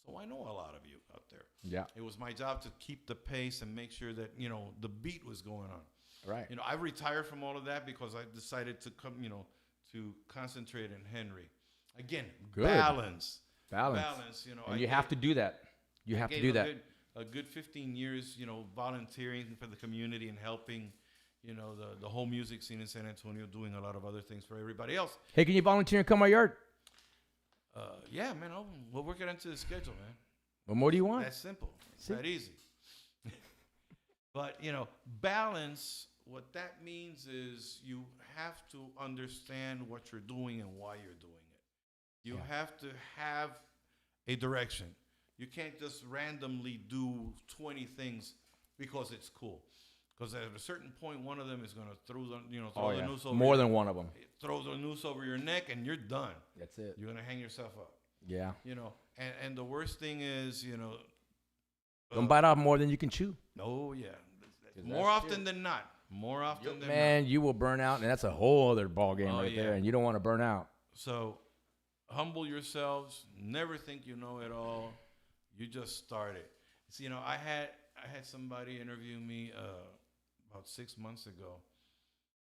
So I know a lot of you out there. Yeah. It was my job to keep the pace and make sure that, you know, the beat was going on. Right. You know, I retired from all of that because I decided to come, you know, to concentrate in Henry. Again, balance. Balance, you know. And you have to do that. You have to do that. A good 15 years, you know, volunteering for the community and helping, you know, the whole music scene in San Antonio, doing a lot of other things for everybody else. Hey, can you volunteer and come my yard? Yeah, man. We'll work it into the schedule, man. What more do you want? That's simple. It's that easy. But, you know, balance, what that means is you have to understand what you're doing and why you're doing it. You have to have a direction. You can't just randomly do 20 things because it's cool. Because at a certain point, one of them is going to throw the noose over more than one of them. Throw the noose over your neck and you're done. That's it. You're going to hang yourself up. Yeah. You know, and the worst thing is, you know. Don't bite off more than you can chew. Oh, yeah. More often than not. More often than not. Man, you will burn out, and that's a whole other ball game there, and you don't want to burn out. So humble yourselves. Never think you know it all. You just started. So, you know, I had somebody interview me about 6 months ago,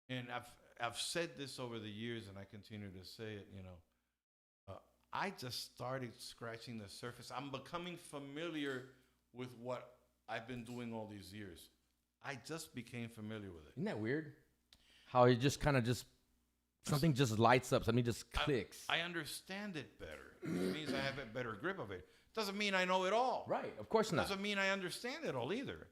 and I've said this over the years, and I continue to say it. You know, I just started scratching the surface. I'm becoming familiar with what I've been doing all these years. I just became familiar with it. Isn't that weird? How it just kind of something just lights up, something just clicks. I understand it better. It means I have a better grip of it. Doesn't mean I know it all. Right, of course not. Doesn't mean I understand it all either.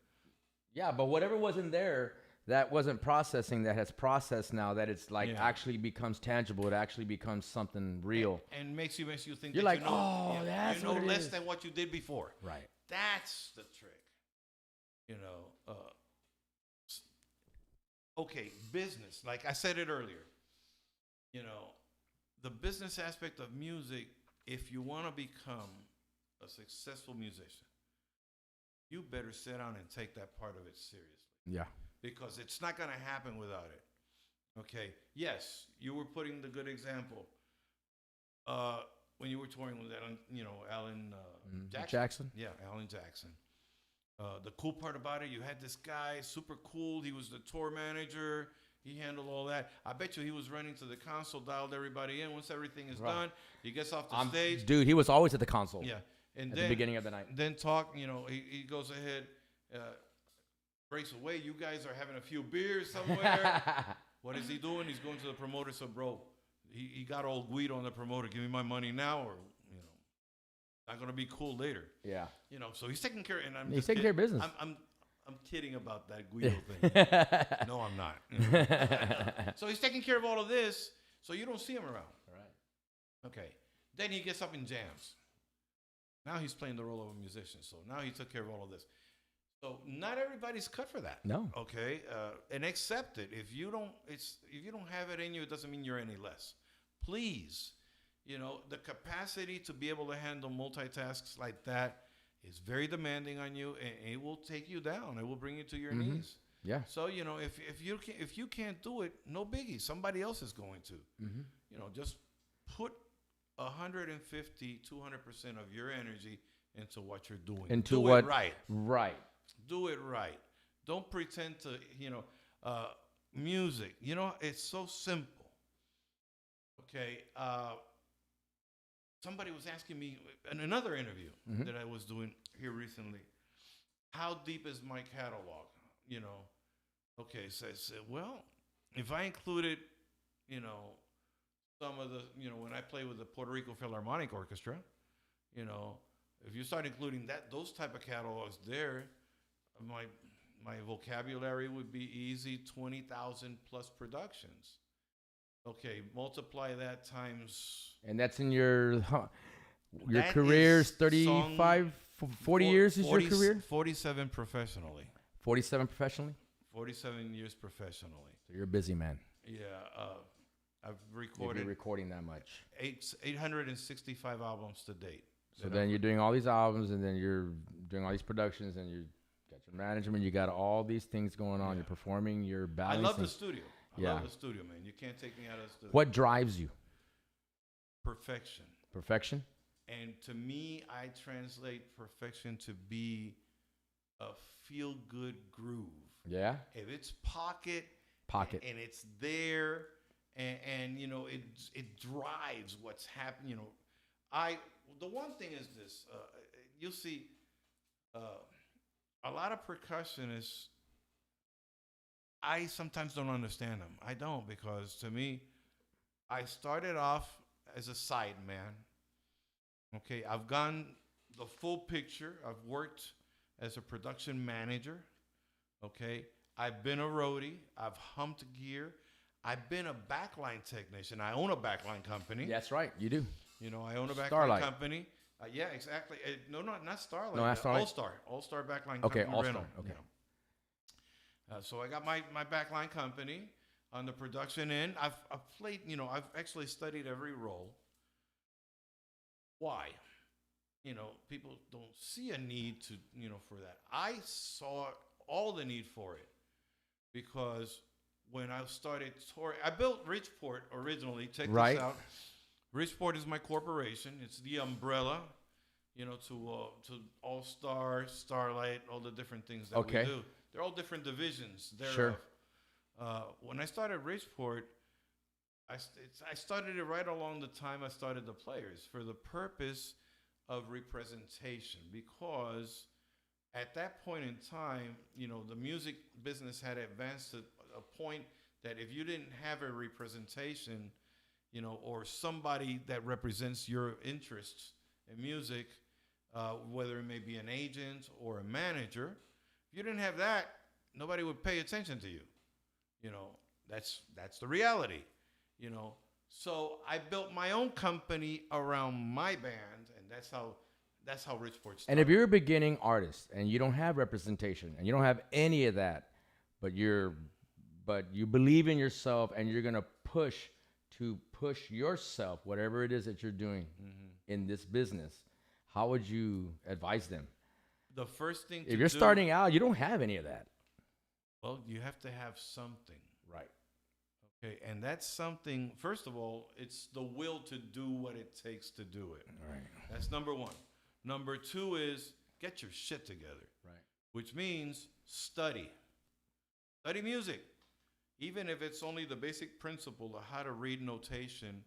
Yeah, but whatever wasn't there that wasn't processing that has processed now that it's like actually becomes tangible. It actually becomes something real. And makes you think You're that like, you know, oh, that's you know what it less is. than what you did before. Right. That's the trick. You know, okay, business. Like I said it earlier, you know, the business aspect of music, if you want to become a successful musician, you better sit down and take that part of it seriously. Yeah. Because it's not going to happen without it. Okay. Yes, you were putting the good example. When you were touring with Alan, Alan Jackson. Yeah, Alan Jackson. The cool part about it, you had this guy, super cool. He was the tour manager. He handled all that. I bet you he was running to the console, dialed everybody in. Once everything is done, he gets off the stage. Dude, he was always at the console. Yeah. And at the beginning of the night. Then talk, he goes ahead, breaks away. You guys are having a few beers somewhere. What is he doing? He's going to the promoter. So, bro, he got all Guido on the promoter. Give me my money now, or not gonna be cool later. Yeah. So he's taking care, and he's taking care of business. I'm kidding about that Guido thing. No, I'm not. So he's taking care of all of this, so you don't see him around. Right. Okay. Then he gets up and jams. Now he's playing the role of a musician. So now he took care of all of this. So not everybody's cut for that. No. Okay. And accept it. If you don't have it in you, it doesn't mean you're any less. Please, the capacity to be able to handle multitasks like that is very demanding on you, and it will take you down. It will bring you to your knees. Yeah. So if you can't do it, no biggie. Somebody else is going to. Just put 150, 200% of your energy into what you're doing. Into do what? It right. Right. Do it right. Don't pretend to, music. It's so simple. Okay. Somebody was asking me in another interview that I was doing here recently, how deep is my catalog? Okay, so I said, well, if I included, some of the, when I play with the Puerto Rico Philharmonic Orchestra, if you start including those type of catalogs there, my vocabulary would be easy 20,000 plus productions. Okay, multiply that times. And that's in your career's 40 years is your career? 47 professionally. 47 professionally? 47 years professionally. So you're a busy man. Yeah, I've recorded. You're recording that much. 865 albums to date. So then you're doing all these albums, and then you're doing all these productions, and you got your management. You got all these things going on. Yeah. You're performing. You're balancing. I love the studio. I love the studio, man. You can't take me out of the studio. What drives you? Perfection. Perfection? And to me, I translate perfection to be a feel-good groove. Yeah? If it's pocket. And it's there, and it drives what's happening. The one thing is this. You'll see a lot of percussionists, I sometimes don't understand them. I don't, because to me, I started off as a side man. Okay, I've gone the full picture. I've worked as a production manager. Okay, I've been a roadie. I've humped gear. I've been a backline technician. I own a backline company. That's right, you do. I own a backline Starlight. company. Yeah, exactly. No, not Starlight. No, not Starlight. All-Star backline company. Okay, All-Star. Okay. So I got my backline company on the production end. I've played, I've actually studied every role. Why? People don't see a need to, for that. I saw all the need for it, because when I started touring, I built Ridgeport originally. Check this out. Ridgeport is my corporation. It's the umbrella, to All-Star, Starlight, all the different things that we do. They're all different divisions thereof. Sure. When I started Ridgeport, I started it right along the time I started the Players, for the purpose of representation, because at that point in time, the music business had advanced to a point that if you didn't have a representation, or somebody that represents your interests in music, whether it may be an agent or a manager, if you didn't have that, nobody would pay attention to you. You know, that's the reality. You know, so I built my own company around my band, and that's how Richport started. And if you're a beginning artist and you don't have representation and you don't have any of that, but you believe in yourself and you're gonna push yourself, whatever it is that you're doing in this business, how would you advise them? The first thing if you're starting out, you don't have any of that. Well, you have to have something. Right. Okay, and that's something, first of all, it's the will to do what it takes to do it. All right. That's number one. Number two is get your shit together. Right. Which means study. Study music. Even if it's only the basic principle of how to read notation,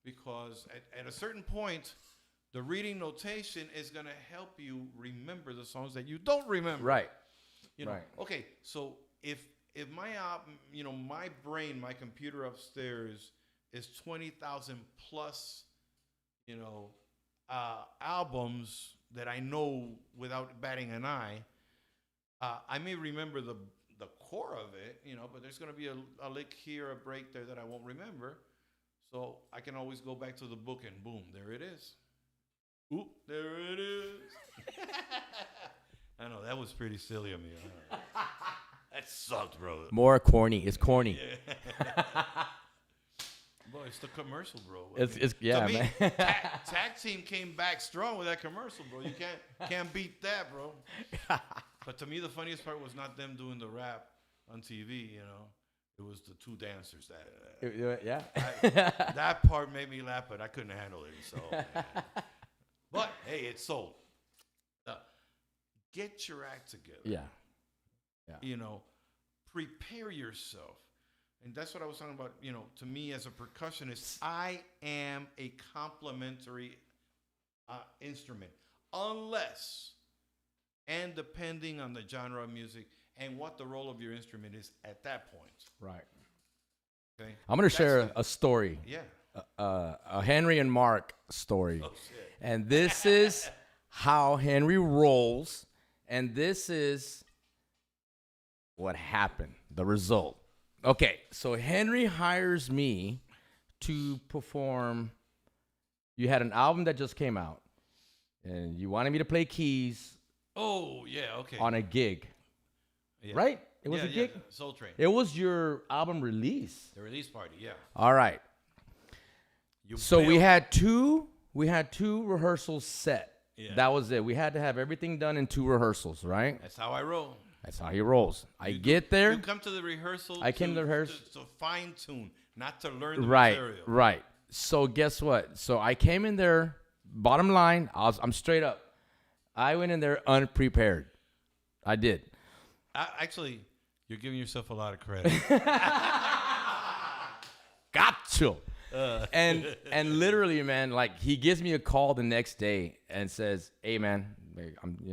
because at a certain point, the reading notation is going to help you remember the songs that you don't remember. Right. You know. Right. Okay, so if my my brain, my computer upstairs is 20,000 plus, albums that I know without batting an eye, I may remember the core of it, but there's going to be a lick here, a break there that I won't remember. So I can always go back to the book and boom, there it is. Oop, there it is. I know, that was pretty silly of me. That sucked, bro. More corny. It's corny. Yeah. Boy, it's the commercial, bro. It's yeah, to me, man. tag team came back strong with that commercial, bro. You can't beat that, bro. But to me, the funniest part was not them doing the rap on TV. It was the two dancers Yeah. That part made me laugh, but I couldn't handle it. So, but hey, it sold. Get your act together. Yeah. Prepare yourself. And that's what I was talking about. To me as a percussionist, I am a complementary instrument, unless and depending on the genre of music and what the role of your instrument is at that point. Right. Okay. I'm gonna share a story. Yeah. A Henry and Marc story. Oh shit. And this is how Henry rolls, and this is what happened. The result. Okay, so Henry hires me to perform. You had an album that just came out, and you wanted me to play keys. Oh, yeah, okay. On a gig, yeah. It was a gig? Yeah. Soul Train. It was your album release. The release party, yeah. All right. So we had two rehearsals set. Yeah. That was it. We had to have everything done in 2 rehearsals, right? That's how I roll. That's how he rolls. I get there. You come to the rehearsal. I came to the rehearsal to fine tune, not to learn the material. Right. So guess what? So I came in there. Bottom line, I'm straight up. I went in there unprepared. I did. Actually, you're giving yourself a lot of credit. Gotcha. And literally, man, like he gives me a call the next day and says, "Hey, man,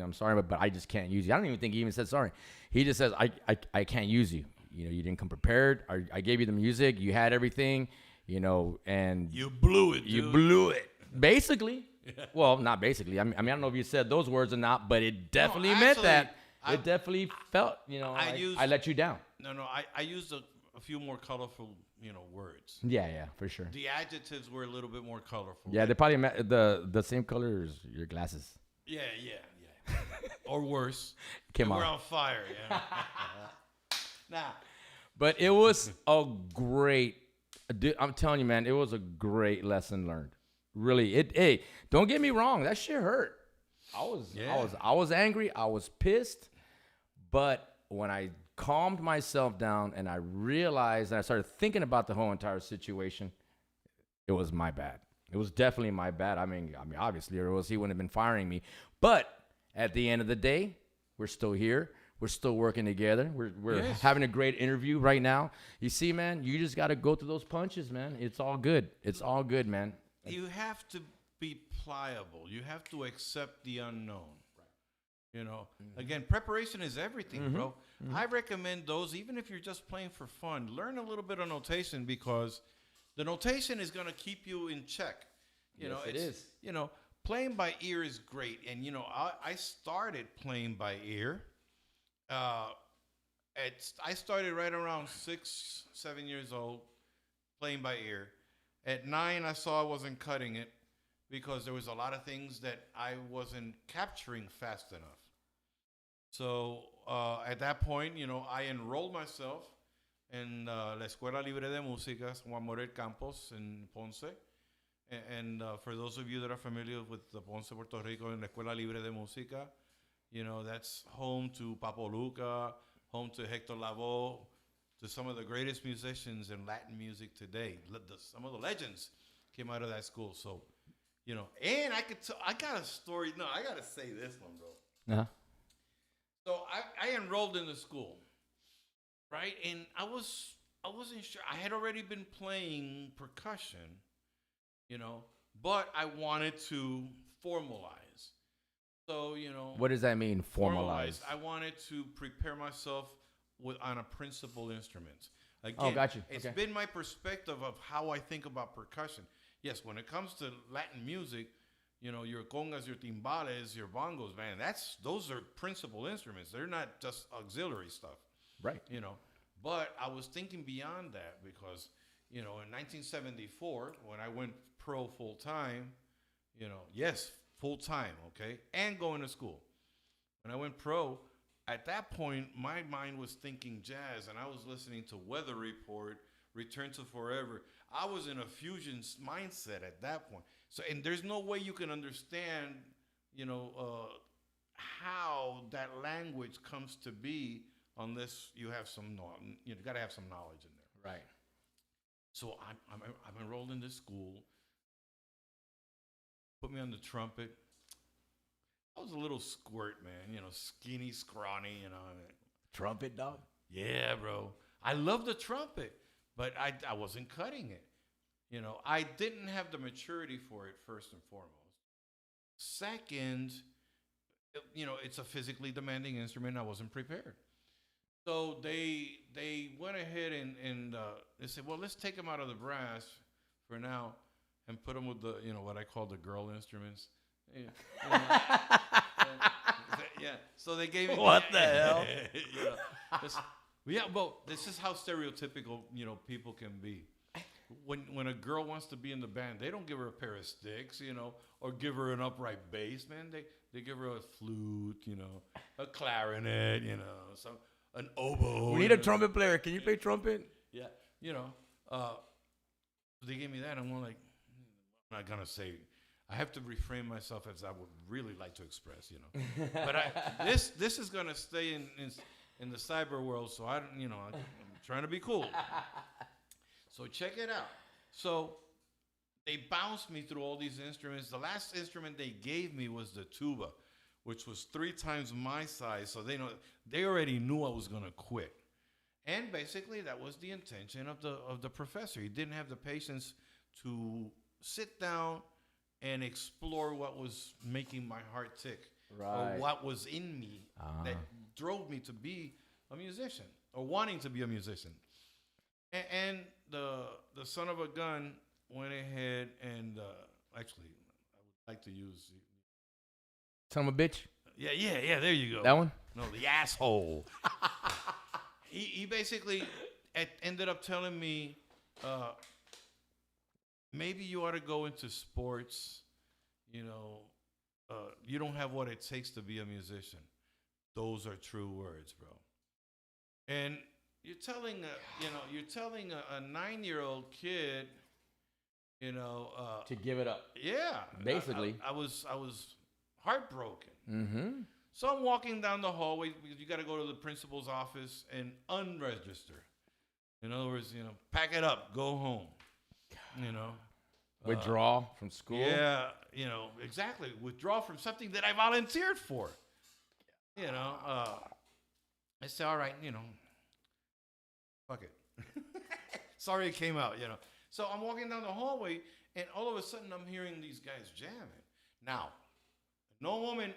I'm sorry, but I just can't use you." I don't even think he even said sorry. He just says, I can't use you. You didn't come prepared. I gave you the music. You had everything, and you blew it. You blew it. Basically. Yeah. Well, not basically. I mean, I don't know if you said those words or not, but it definitely meant that. It definitely felt, I let you down. No, I used a few more colorful, words. Yeah, for sure. The adjectives were a little bit more colorful. Yeah, they probably met the same color as your glasses. Yeah. Or worse. We're on fire. Yeah. Nah. But it was a great. I'm telling you, man, it was a great lesson learned. Really, hey, don't get me wrong. That shit hurt. I was angry. I was pissed. But when I calmed myself down and I realized and I started thinking about the whole entire situation, it was my bad. It was definitely my bad. I mean, obviously, or else he wouldn't have been firing me. But at the end of the day, we're still here. We're still working together. We're having a great interview right now. You see, man, you just got to go through those punches, man. It's all good. It's all good, man. You have to be pliable. You have to accept the unknown. Right. Again, preparation is everything, bro. Mm-hmm. I recommend those, even if you're just playing for fun. Learn a little bit of notation because the notation is going to keep you in check. It is. Playing by ear is great. And, I started playing by ear I started right around 6, 7 years old, playing by ear. At 9, I saw I wasn't cutting it because there was a lot of things that I wasn't capturing fast enough. So at that point, I enrolled myself in La Escuela Libre de Música, Juan Morel Campos in Ponce. And for those of you that are familiar with the Ponce, Puerto Rico, in La Escuela Libre de Música, that's home to Papo Luca, home to Hector Lavoe, to some of the greatest musicians in Latin music today. Some of the legends came out of that school. So, and I got a story. No, I got to say this one, bro. Uh-huh. So I enrolled in the school, right? And I wasn't sure. I had already been playing percussion, but I wanted to formalize. So, What does that mean, formalize? I wanted to prepare myself on a principal instrument. Again, Oh, got you. It's Okay. been my perspective of how I think about percussion. Yes, when it comes to Latin music, your congas, your timbales, your bongos, man, those are principal instruments. They're not just auxiliary stuff. Right. But I was thinking beyond that because, in 1974, when I went pro full time, yes, full time, okay, and going to school. When I went pro, at that point, my mind was thinking jazz, and I was listening to Weather Report, Return to Forever. I was in a fusion mindset at that point. So, and there's no way you can understand, how that language comes to be unless you have some, you got to have some knowledge in there. Right. So I'm enrolled in this school. Put me on the trumpet. I was a little squirt, man. Skinny, scrawny. Trumpet, dog? Yeah, bro. I love the trumpet, but I wasn't cutting it. I didn't have the maturity for it, first and foremost. Second, it's a physically demanding instrument. I wasn't prepared. So they went ahead and they said, well, let's take them out of the brass for now and put them with the, what I call the girl instruments. Yeah. So they gave me. What the hell? This is how stereotypical, people can be. When a girl wants to be in the band, they don't give her a pair of sticks, or give her an upright bass, man. They give her a flute, a clarinet, an oboe. We need a trumpet player. Can you play trumpet? Yeah, they gave me that, and I'm like, I'm not gonna say. I have to reframe myself as I would really like to express, But this is gonna stay in the cyber world, so I'm trying to be cool. So check it out. So they bounced me through all these instruments. The last instrument they gave me was the tuba, which was 3 times my size. So they already knew I was gonna quit. And basically that was the intention of the professor. He didn't have the patience to sit down and explore what was making my heart tick, right, or what was in me that drove me to be a musician or wanting to be a musician. And the son of a gun went ahead and actually, I would like to use son of a bitch. Yeah. There you go. That one? No, the asshole. He basically ended up telling me, maybe you ought to go into sports. You don't have what it takes to be a musician. Those are true words, bro. And you're telling a 9-year-old kid, to give it up. Yeah, basically. I was heartbroken. Mm-hmm. So I'm walking down the hallway because you got to go to the principal's office and unregister. In other words, pack it up, go home. Withdraw from school. Yeah, exactly. Withdraw from something that I volunteered for. I said, all right, fuck it. Sorry it came out, So I'm walking down the hallway, and all of a sudden I'm hearing these guys jamming. Now, no moment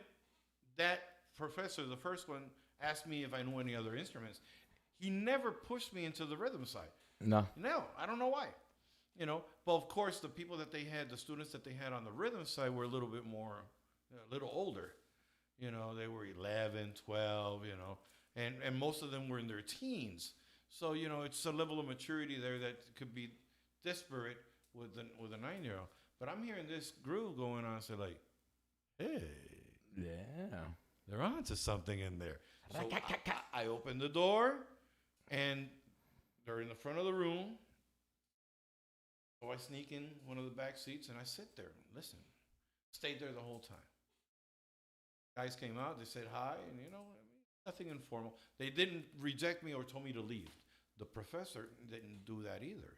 that professor, the first one, asked me if I knew any other instruments. He never pushed me into the rhythm side. No, I don't know why. But of course, the people that they had, the students that they had on the rhythm side were a little bit more, a little older. They were 11, 12, and most of them were in their teens. So it's a level of maturity there that could be disparate with a 9-year-old. But I'm hearing this groove going on, so like, hey, Yeah. they're onto something in there. So I open the door, and they're in the front of the room. So I sneak in one of the back seats, and I sit there and listen. Stayed there the whole time. Guys came out, they said hi, and nothing informal. They didn't reject me or told me to leave. The professor didn't do that either.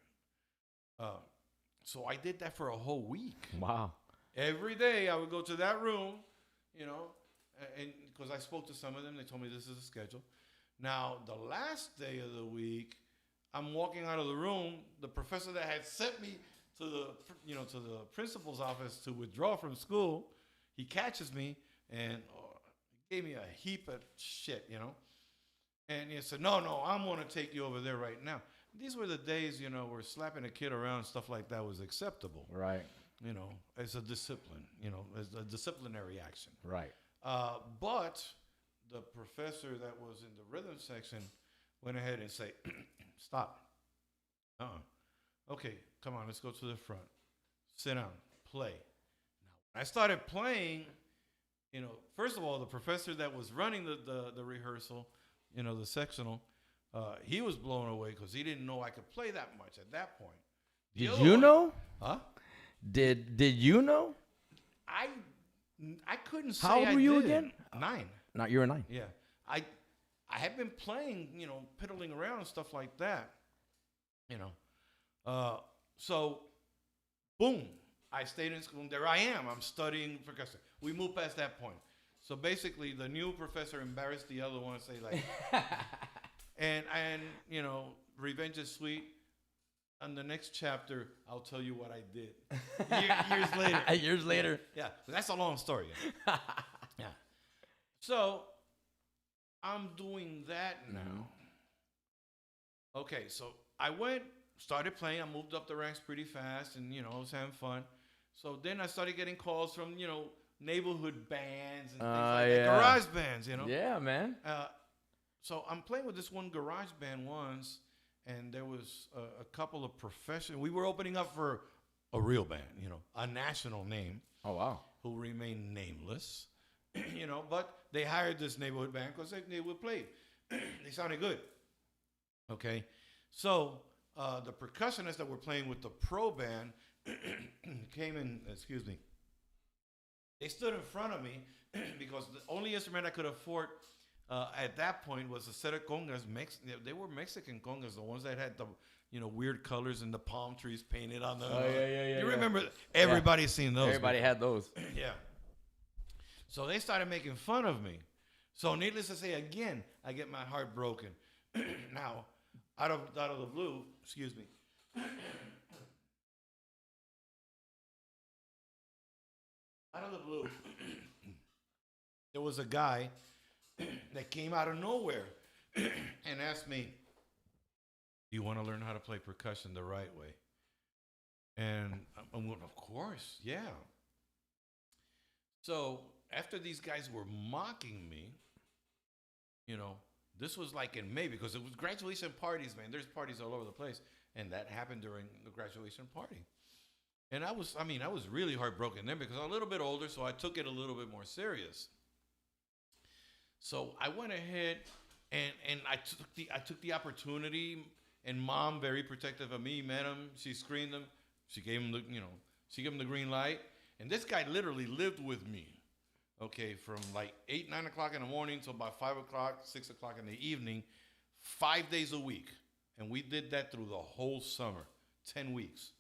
So I did that for a whole week. Wow. Every day I would go to that room, and because I spoke to some of them, they told me this is the schedule. Now, the last day of the week, I'm walking out of the room. The professor that had sent me to the principal's office to withdraw from school, he catches me and gave me a heap of shit, And he said, no, I'm going to take you over there right now. These were the days, where slapping a kid around and stuff like that was acceptable. Right. As a discipline, as a disciplinary action. Right. But the professor that was in the rhythm section went ahead and said, stop. Okay, come on, let's go to the front. Sit down, play. Now, when I started playing, first of all, the professor that was running the rehearsal, the sectional, he was blown away because he didn't know I could play that much at that point. Did you know? Huh? Did you know? I couldn't say. How old were you again? 9. No, you were 9. Yeah. I had been playing, piddling around and stuff like that. So boom, I stayed in school. There I am. I'm studying percussion. We moved past that point. So basically, the new professor embarrassed the other one and say like, and revenge is sweet. On the next chapter, I'll tell you what I did. Years later. Years later. Yeah, that's a long story. Yeah. So I'm doing that now. Okay, so I started playing. I moved up the ranks pretty fast, and I was having fun. So then I started getting calls from neighborhood bands and things like that, garage bands. Yeah, man. So I'm playing with this one garage band once, and there was a couple of professional. We were opening up for a real band, a national name. Oh wow. Who remained nameless, but they hired this neighborhood band because they would play. They sounded good. Okay, so the percussionists that were playing with the pro band came in. Excuse me. They stood in front of me because the only instrument I could afford at that point was a set of congas. They were Mexican congas, the ones that had the weird colors and the palm trees painted on them. You remember? Everybody's seen those. Everybody had those. Yeah. So they started making fun of me. So needless to say, again, I get my heart broken. Now, out of the blue, excuse me. Out of the blue, there was a guy that came out of nowhere and asked me, "Do you want to learn how to play percussion the right way?" And I'm going, "Of course, yeah." So after these guys were mocking me, this was like in May because it was graduation parties, man. There's parties all over the place, and that happened during the graduation party. And I was really heartbroken then because I was a little bit older, so I took it a little bit more serious. So I went ahead and I took the opportunity, and Mom, very protective of me, met him. She screened him. She gave him she gave him the green light. And this guy literally lived with me, okay, from like 8, 9 o'clock in the morning till about 5 o'clock, 6 o'clock in the evening, 5 days a week. And we did that through the whole summer, 10 weeks.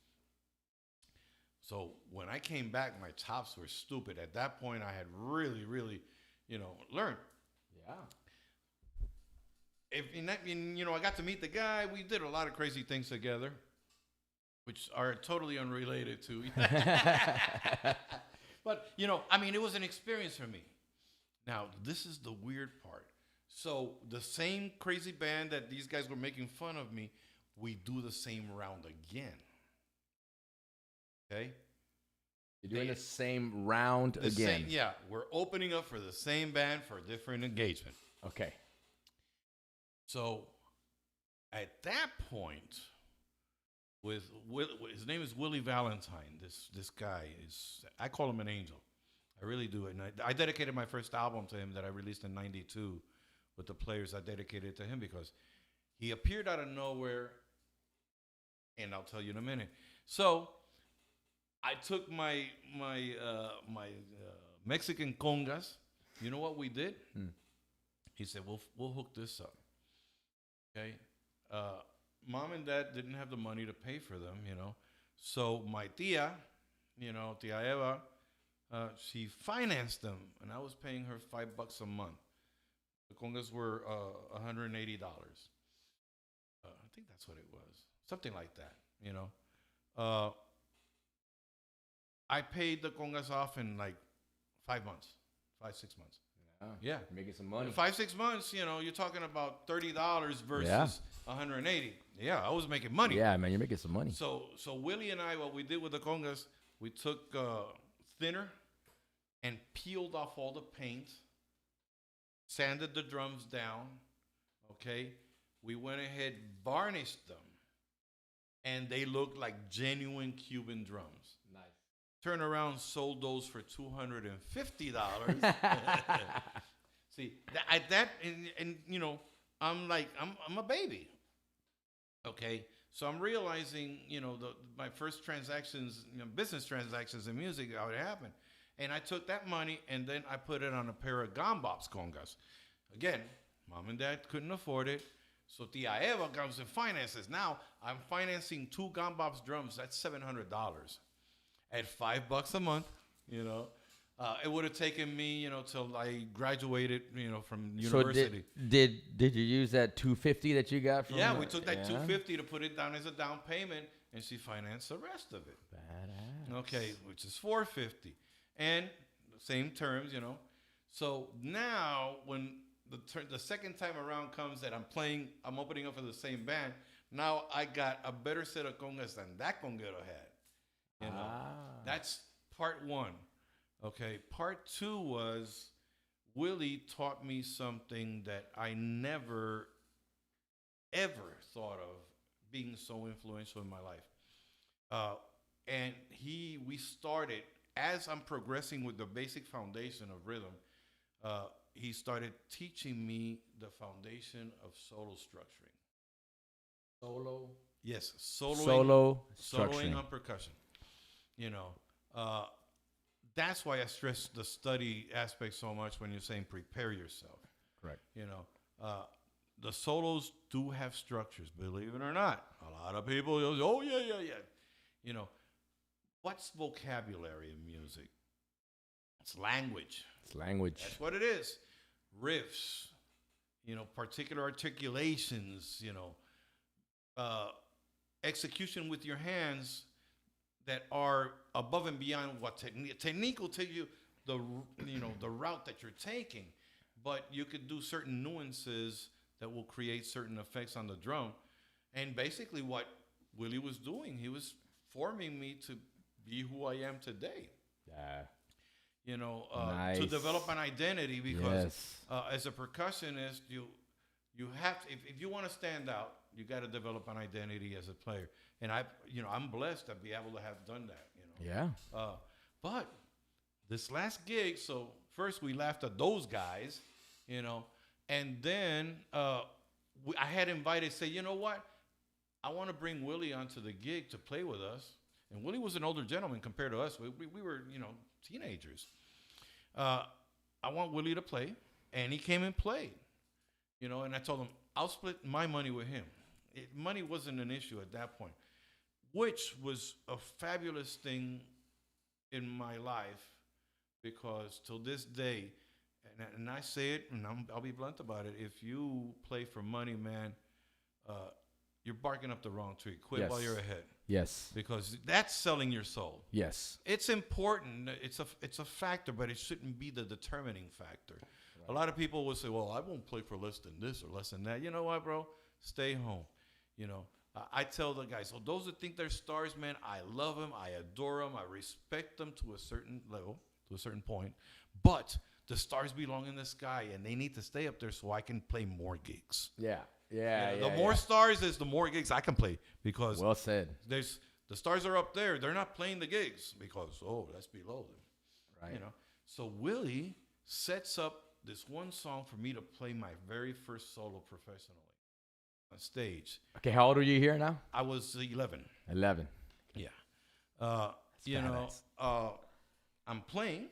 So when I came back, my chops were stupid. At that point, I had really, really, learned. Yeah. I got to meet the guy. We did a lot of crazy things together, which are totally unrelated to. But, it was an experience for me. Now, this is the weird part. So the same crazy band that these guys were making fun of me, we do the same round again. Okay? You're doing the same round again. We're opening up for the same band for a different engagement. Okay. So at that point, his name is Willie Valentine. This guy is, I call him an angel. I really do. And I dedicated my first album to him that I released in '92 with the Players. I dedicated it to him because he appeared out of nowhere, and I'll tell you in a minute. So I took my Mexican congas. You know what we did? He said, we'll hook this up. Okay. Mom and dad didn't have the money to pay for them, So my tia, Tia Eva, she financed them, and I was paying her $5 a month. The congas were $180. I think that's what it was, something like that. I paid the congas off in like 5 months, 6 months. Yeah, making some money. 5, 6 months, you're talking about $30 versus 180. Yeah, I was making money. Yeah, man, you're making some money. So Willie and I, what we did with the congas, we took thinner and peeled off all the paint, sanded the drums down. Okay, we went ahead, varnished them, and they looked like genuine Cuban drums. Nice. Turn around, sold those for $250. See, I'm like, I'm a baby. Okay, so I'm realizing, my first transactions, business transactions in music, how it happened. And I took that money and then I put it on a pair of Gombops congas. Again, mom and dad couldn't afford it. So Tia Eva comes and finances. Now I'm financing 2 Gombops drums. That's $700 at $5 a month. It would have taken me, till I graduated, from university. So did you use that $250 that you got from? Yeah, we took that $250 to put it down as a down payment, and she financed the rest of it. Badass. Okay, which is $450, and same terms, So now when the second time around comes that I'm opening up for the same band. Now I got a better set of congas than that conguero had. That's part one. Okay, part two was Willie taught me something that I never, ever thought of being so influential in my life. And we started, as I'm progressing with the basic foundation of rhythm, he started teaching me the foundation of solo structuring. Solo? Yes, Soloing on percussion. That's why I stress the study aspect so much when you're saying prepare yourself. Correct. The solos do have structures, believe it or not. A lot of people go, oh, yeah. What's vocabulary in music? It's language. That's what it is. Riffs, particular articulations, execution with your hands that are above and beyond what technique. Technique will tell you the route that you're taking, but you could do certain nuances that will create certain effects on the drum. And basically what Willie was doing, he was forming me to be who I am today. Yeah. Nice. To develop an identity, because as a percussionist, you have to, if you want to stand out, you got to develop an identity as a player. And I'm blessed to be able to have done that. Yeah. But this last gig, so first we laughed at those guys, and then I had invited, say, you know what, I want to bring Willie onto the gig to play with us. And Willie was an older gentleman compared to us. We were, teenagers. I want Willie to play, and he came and played, and I told him, I'll split my money with him. Money wasn't an issue at that point, which was a fabulous thing in my life, because till this day, and I say it, and I'll be blunt about it, if you play for money, man, you're barking up the wrong tree. Quit while you're ahead. Yes. Because that's selling your soul. Yes. It's important. It's a factor, but it shouldn't be the determining factor. Right. A lot of people will say, well, I won't play for less than this or less than that. You know what, bro? Stay home. I tell the guys, so those that think they're stars, man, I love them. I adore them. I respect them to a certain level, to a certain point. But the stars belong in the sky, and they need to stay up there so I can play more gigs. Yeah. Yeah, The more stars is the more gigs I can play because well said. The stars are up there. They're not playing the gigs because that's below them. Right. You know. So Willie sets up this one song for me to play my very first solo professionally on stage. Okay, how old are you here now? I was 11. 11. Yeah. I'm playing,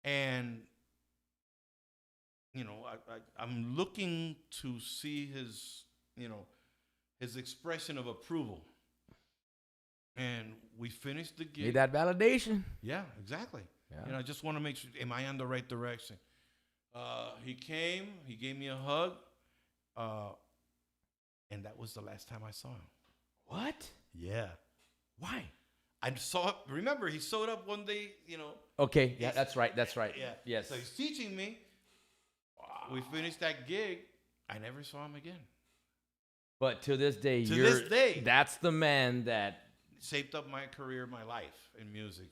and I'm looking to see his expression of approval. And we finished the gig. Need that validation. Yeah, exactly. Yeah. I just want to make sure, am I on the right direction? He came, he gave me a hug, and that was the last time I saw him. What? Yeah. Why? Remember, he showed up one day, Okay, yeah, that's right. Yeah. Yes. So he's teaching me. Wow. We finished that gig. I never saw him again. But to this day, that's the man that shaped up my career, my life in music,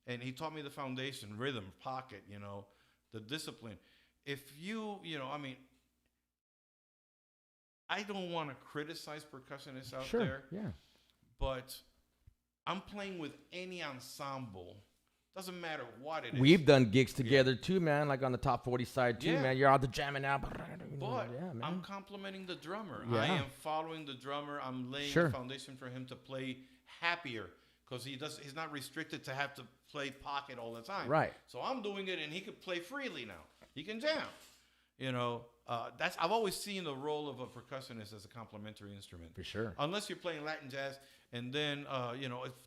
And he taught me the foundation, rhythm, pocket, the discipline. If I don't want to criticize percussionists out there. Yeah. But I'm playing with any ensemble. Doesn't matter what it is. We've done gigs together too, man, like on the top 40 side too, man. You're out there jamming out. But I'm complimenting the drummer. Yeah. I am following the drummer. I'm laying the foundation for him to play happier because he's not restricted to have to play pocket all the time. Right. So I'm doing it, and he could play freely now. He can jam. I've always seen the role of a percussionist as a complementary instrument. For sure. Unless you're playing Latin jazz, and then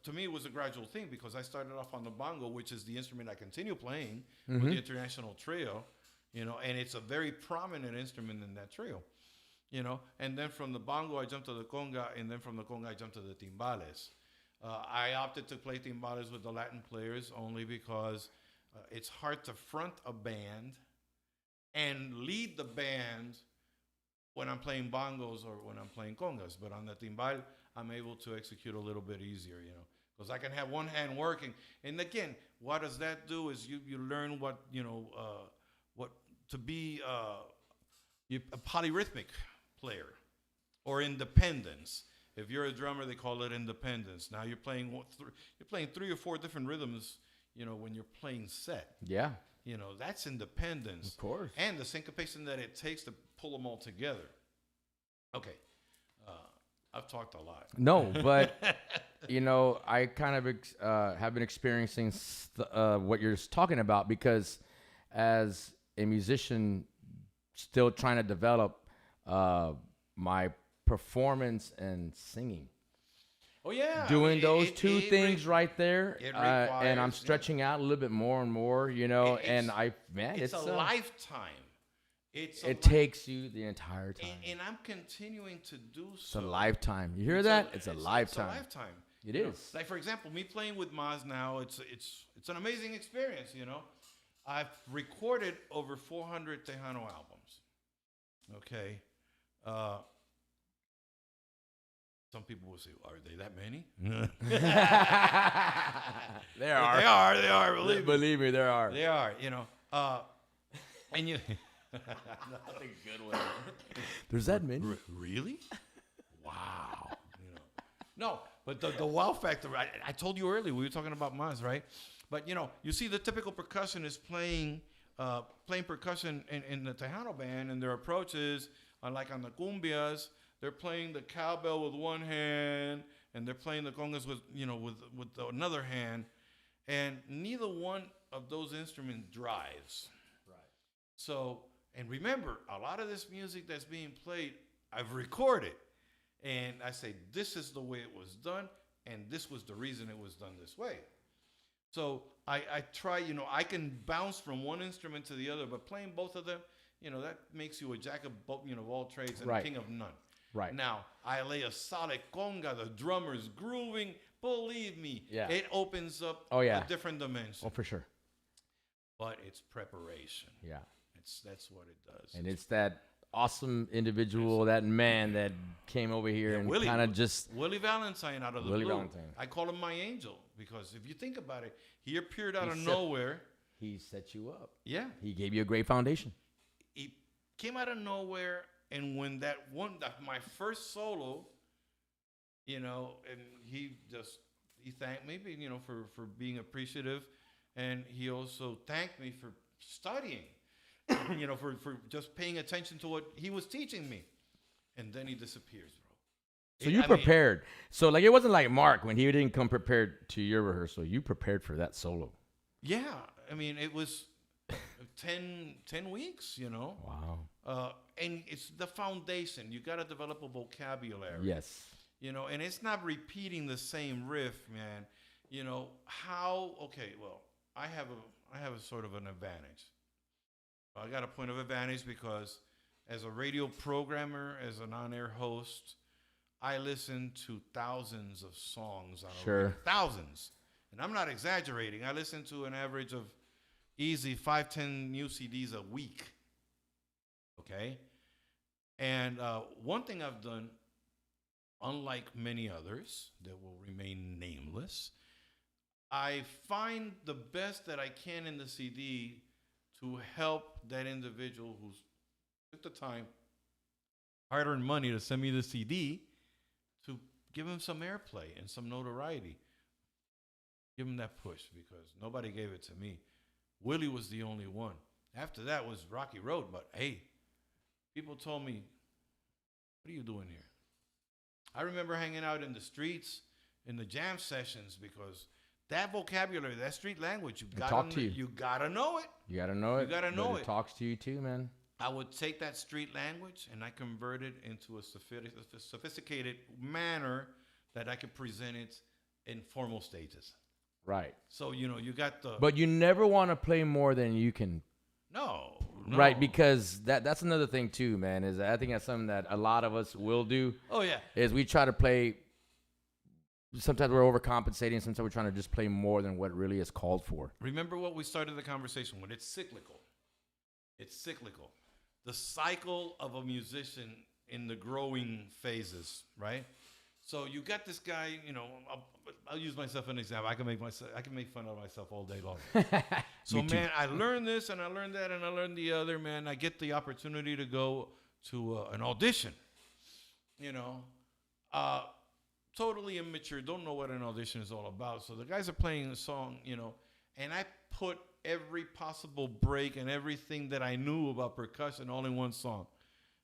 to me it was a gradual thing because I started off on the bongo, which is the instrument I continue playing with the International Trio, and it's a very prominent instrument in that trio, And then from the bongo I jumped to the conga, and then from the conga I jumped to the timbales. I opted to play timbales with the Latin players only because it's hard to front a band and lead the band when I'm playing bongos or when I'm playing congas. But on the timbal, I'm able to execute a little bit easier, because I can have one hand working. And again, what does that do is you learn what to be a polyrhythmic player or independence. If you're a drummer, they call it independence. Now you're playing 3 or 4 different rhythms, when you're playing set. Yeah. That's independence. Of course. And the syncopation that it takes to pull them all together. Okay. I've talked a lot. No, but, I kind of have been experiencing what you're talking about because as a musician still trying to develop my performance and singing. Oh, yeah. Doing those two things right there, and I'm stretching out a little bit more and more, it's a lifetime. It takes you the entire time. And I'm continuing to do so. It's a lifetime. You hear that? It's a lifetime. It's a lifetime. It is. Like, for example, me playing with Maz now, it's an amazing experience, I've recorded over 400 Tejano albums. Okay. Some people will say, "Are they that many?" They are. They are. Believe me, there are. They are. And you. That's a good one. There's that many. Really? Wow. No, but the wow factor. I told you earlier we were talking about Maz, right? But you see the typical percussionist playing percussion in the Tejano band, and their approach is like on the cumbias. They're playing the cowbell with one hand, and they're playing the congas with another hand, and neither one of those instruments drives. Right. So, and remember, a lot of this music that's being played, I've recorded, and I say this is the way it was done, and this was the reason it was done this way. So I try, I can bounce from one instrument to the other, but playing both of them, that makes you a jack of all trades and a king of none. Right. Now, I lay a solid conga, the drummer's grooving. Believe me, it opens up a different dimension. Oh, for sure. But it's preparation. Yeah. That's what it does. And it's that awesome individual, that man that came over here and kind of just... Willie Valentine out of the blue. Valentine. I call him my angel because if you think about it, he appeared out of nowhere. He set you up. Yeah. He gave you a great foundation. He came out of nowhere And when my first solo, you know, and he thanked me, you know, for being appreciative. And he also thanked me for studying, you know, for just paying attention to what he was teaching me. And then he disappears, bro. So you prepared. So like it wasn't like Marc when he didn't come prepared to your rehearsal. You prepared for that solo. Yeah. I mean, it was 10 weeks, you know. Wow. And it's the foundation. You got to develop a vocabulary. Yes. You know, and it's not repeating the same riff, man. You know, okay, well, I have a sort of an advantage. I got a point of advantage because as a radio programmer, as an on-air host, I listen to thousands of songs on a radio. Thousands. And I'm not exaggerating. I listen to an average of easy 5-10 new CDs a week. Okay? And one thing I've done, unlike many others that will remain nameless, I find the best that I can in the CD to help that individual who's took the time, hard-earned money to send me the CD, to give him some airplay and some notoriety. Give him that push because nobody gave it to me. Willie was the only one. After that was Rocky Road, but hey, people told me, what are you doing here? I remember hanging out in the streets in the jam sessions because that vocabulary, that street language, you gotta know it. You gotta know it. You gotta know it. It talks to you too, man. I would take that street language and I convert it into a sophisticated manner that I could present it in formal stages. Right. So, you know, you got the... But you never want to play more than you can. No. Right, because that's another thing too, man, is I think that's something that a lot of us will do. Oh, yeah. Is we try to play... Sometimes we're overcompensating. Sometimes we're trying to just play more than what really is called for. Remember what we started the conversation with. It's cyclical. It's cyclical. The cycle of a musician in the growing phases, right? So you got this guy, you know, I'll use myself as an example. I can make fun of myself all day long. So, man, I learned this and I learned that and I learned the other, man. I get the opportunity to go to an audition, you know. Totally immature, don't know what an audition is all about. So the guys are playing a song, you know, and I put every possible break and everything that I knew about percussion all in one song.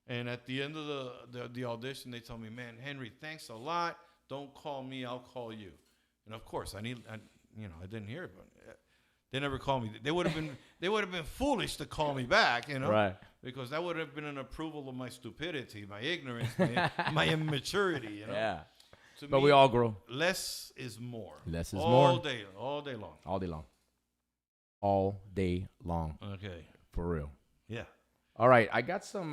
And at the end of the audition, they told me, man, Henry, thanks a lot. Don't call me, I'll call you. And of course, I didn't hear it, but they never called me. They would have been foolish to call me back, you know, right? Because that would have been an approval of my stupidity, my ignorance, my immaturity, you know. Yeah. But we all grow. Less is more. Less is more. All day long. All day long. All day long. Okay. For real. Yeah. All right. I got some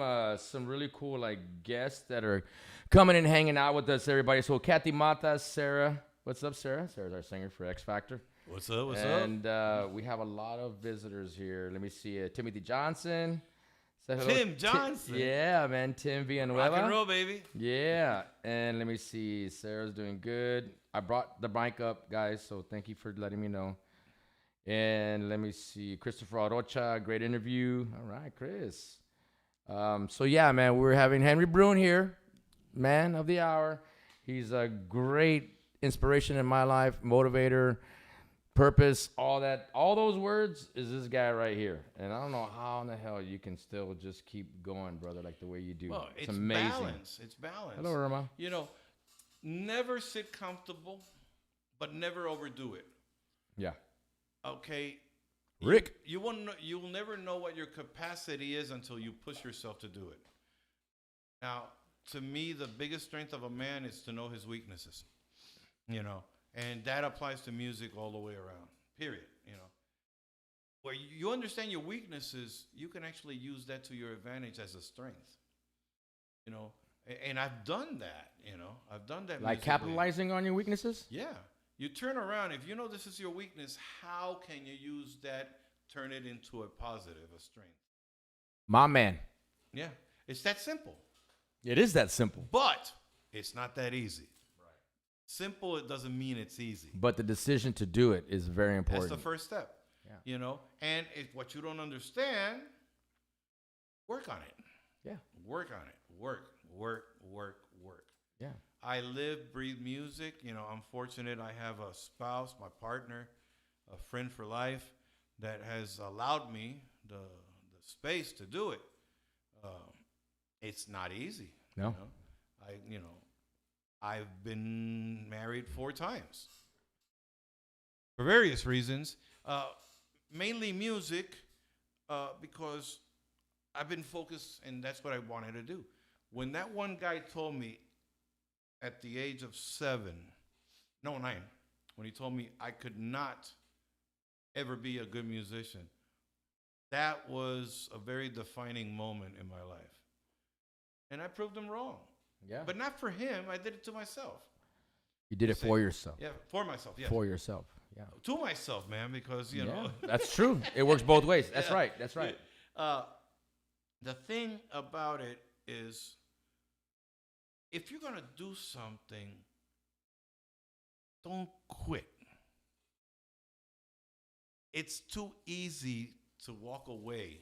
really cool like guests that are coming and hanging out with us, everybody. So Kathy Matas, Sarah. What's up, Sarah? Sarah's our singer for X Factor. What's up? And we have a lot of visitors here. Let me see. Timothy Johnson. Tim Johnson. Yeah, man. Tim Villanueva. Rock and roll, baby. Yeah. And let me see. Sarah's doing good. I brought the mic up, guys, so thank you for letting me know. And let me see. Christopher Arocha, great interview. All right, Chris. So, yeah, man, we're having Henry Brun here, man of the hour. He's a great inspiration in my life, motivator, purpose, all that. All those words is this guy right here. And I don't know how in the hell you can still just keep going, brother, like the way you do. Well, it's amazing. Balance. It's balance. Hello, Irma. You know, never sit comfortable, but never overdo it. Yeah. Okay. Rick. You'll never know what your capacity is until you push yourself to do it. Now, to me, the biggest strength of a man is to know his weaknesses. You know. And that applies to music all the way around, period, you know. Where you understand your weaknesses, you can actually use that to your advantage as a strength, you know. And I've done that, you know. I've done that. Like capitalizing on your weaknesses? Yeah. You turn around. If you know this is your weakness, how can you use that, turn it into a positive, a strength? My man. Yeah. It's that simple. It is that simple. But it's not that easy. Simple, it doesn't mean it's easy. But the decision to do it is very important. That's the first step. Yeah. You know, and if what you don't understand, work on it. Yeah. Work on it. Work. Yeah. I live, breathe music. You know, I'm fortunate. I have a spouse, my partner, a friend for life that has allowed me the space to do it. It's not easy. No. I've been married 4 times for various reasons, mainly music, because I've been focused, and that's what I wanted to do. When that one guy told me at the age of 9, when he told me I could not ever be a good musician, that was a very defining moment in my life. And I proved him wrong. Yeah. But not for him. I did it to myself. You did it for yourself. Yeah, for myself. Yeah. For yourself. Yeah. To myself, man, because, you know. That's true. It works both ways. That's right. That's right. The thing about it is, if you're going to do something, don't quit. It's too easy to walk away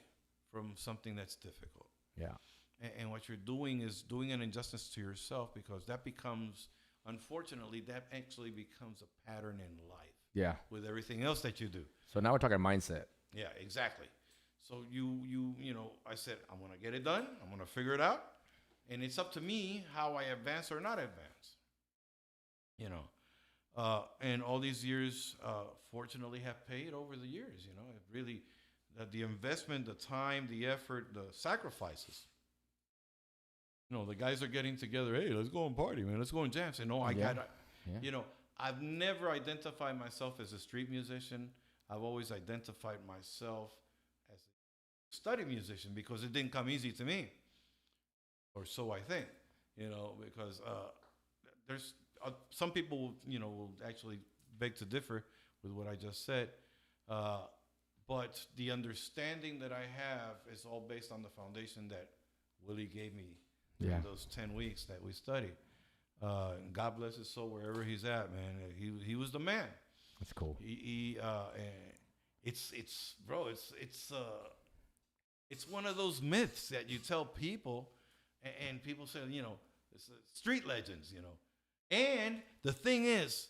from something that's difficult. Yeah. And what you're doing is doing an injustice to yourself, because that becomes, unfortunately, that actually becomes a pattern in life. Yeah. With everything else that you do. So now we're talking mindset. Yeah, exactly. So you know, I said, I'm going to get it done. I'm going to figure it out. And it's up to me how I advance or not advance. You know, and all these years, fortunately, have paid over the years. You know, it really, the investment, the time, the effort, the sacrifices. You know, the guys are getting together. Hey, let's go and party, man. Let's go and jam. Say, no, I got it. Yeah. You know, I've never identified myself as a street musician. I've always identified myself as a study musician, because it didn't come easy to me. Or so I think, you know, because there's some people, you know, will actually beg to differ with what I just said. But the understanding that I have is all based on the foundation that Willie gave me in those 10 weeks that we studied. And God bless his soul wherever he's at, man. He was the man. That's cool. It's one of those myths that you tell people, and people say, you know, it's street legends, you know. And the thing is,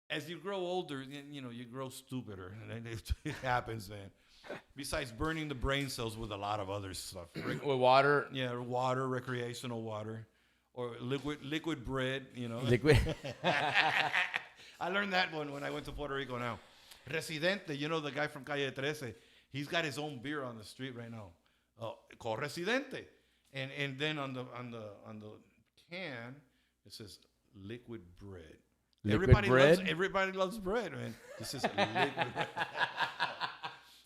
as you grow older, you know, you grow stupider, and it happens, man. Besides burning the brain cells with a lot of other stuff. With water? Yeah, water, recreational water. Or liquid bread, you know. Liquid. I learned that one when I went to Puerto Rico now. Residente, you know, the guy from Calle 13, he's got his own beer on the street right now. Called Residente. And then on the can, it says liquid bread. Everybody loves bread, man. This is liquid bread.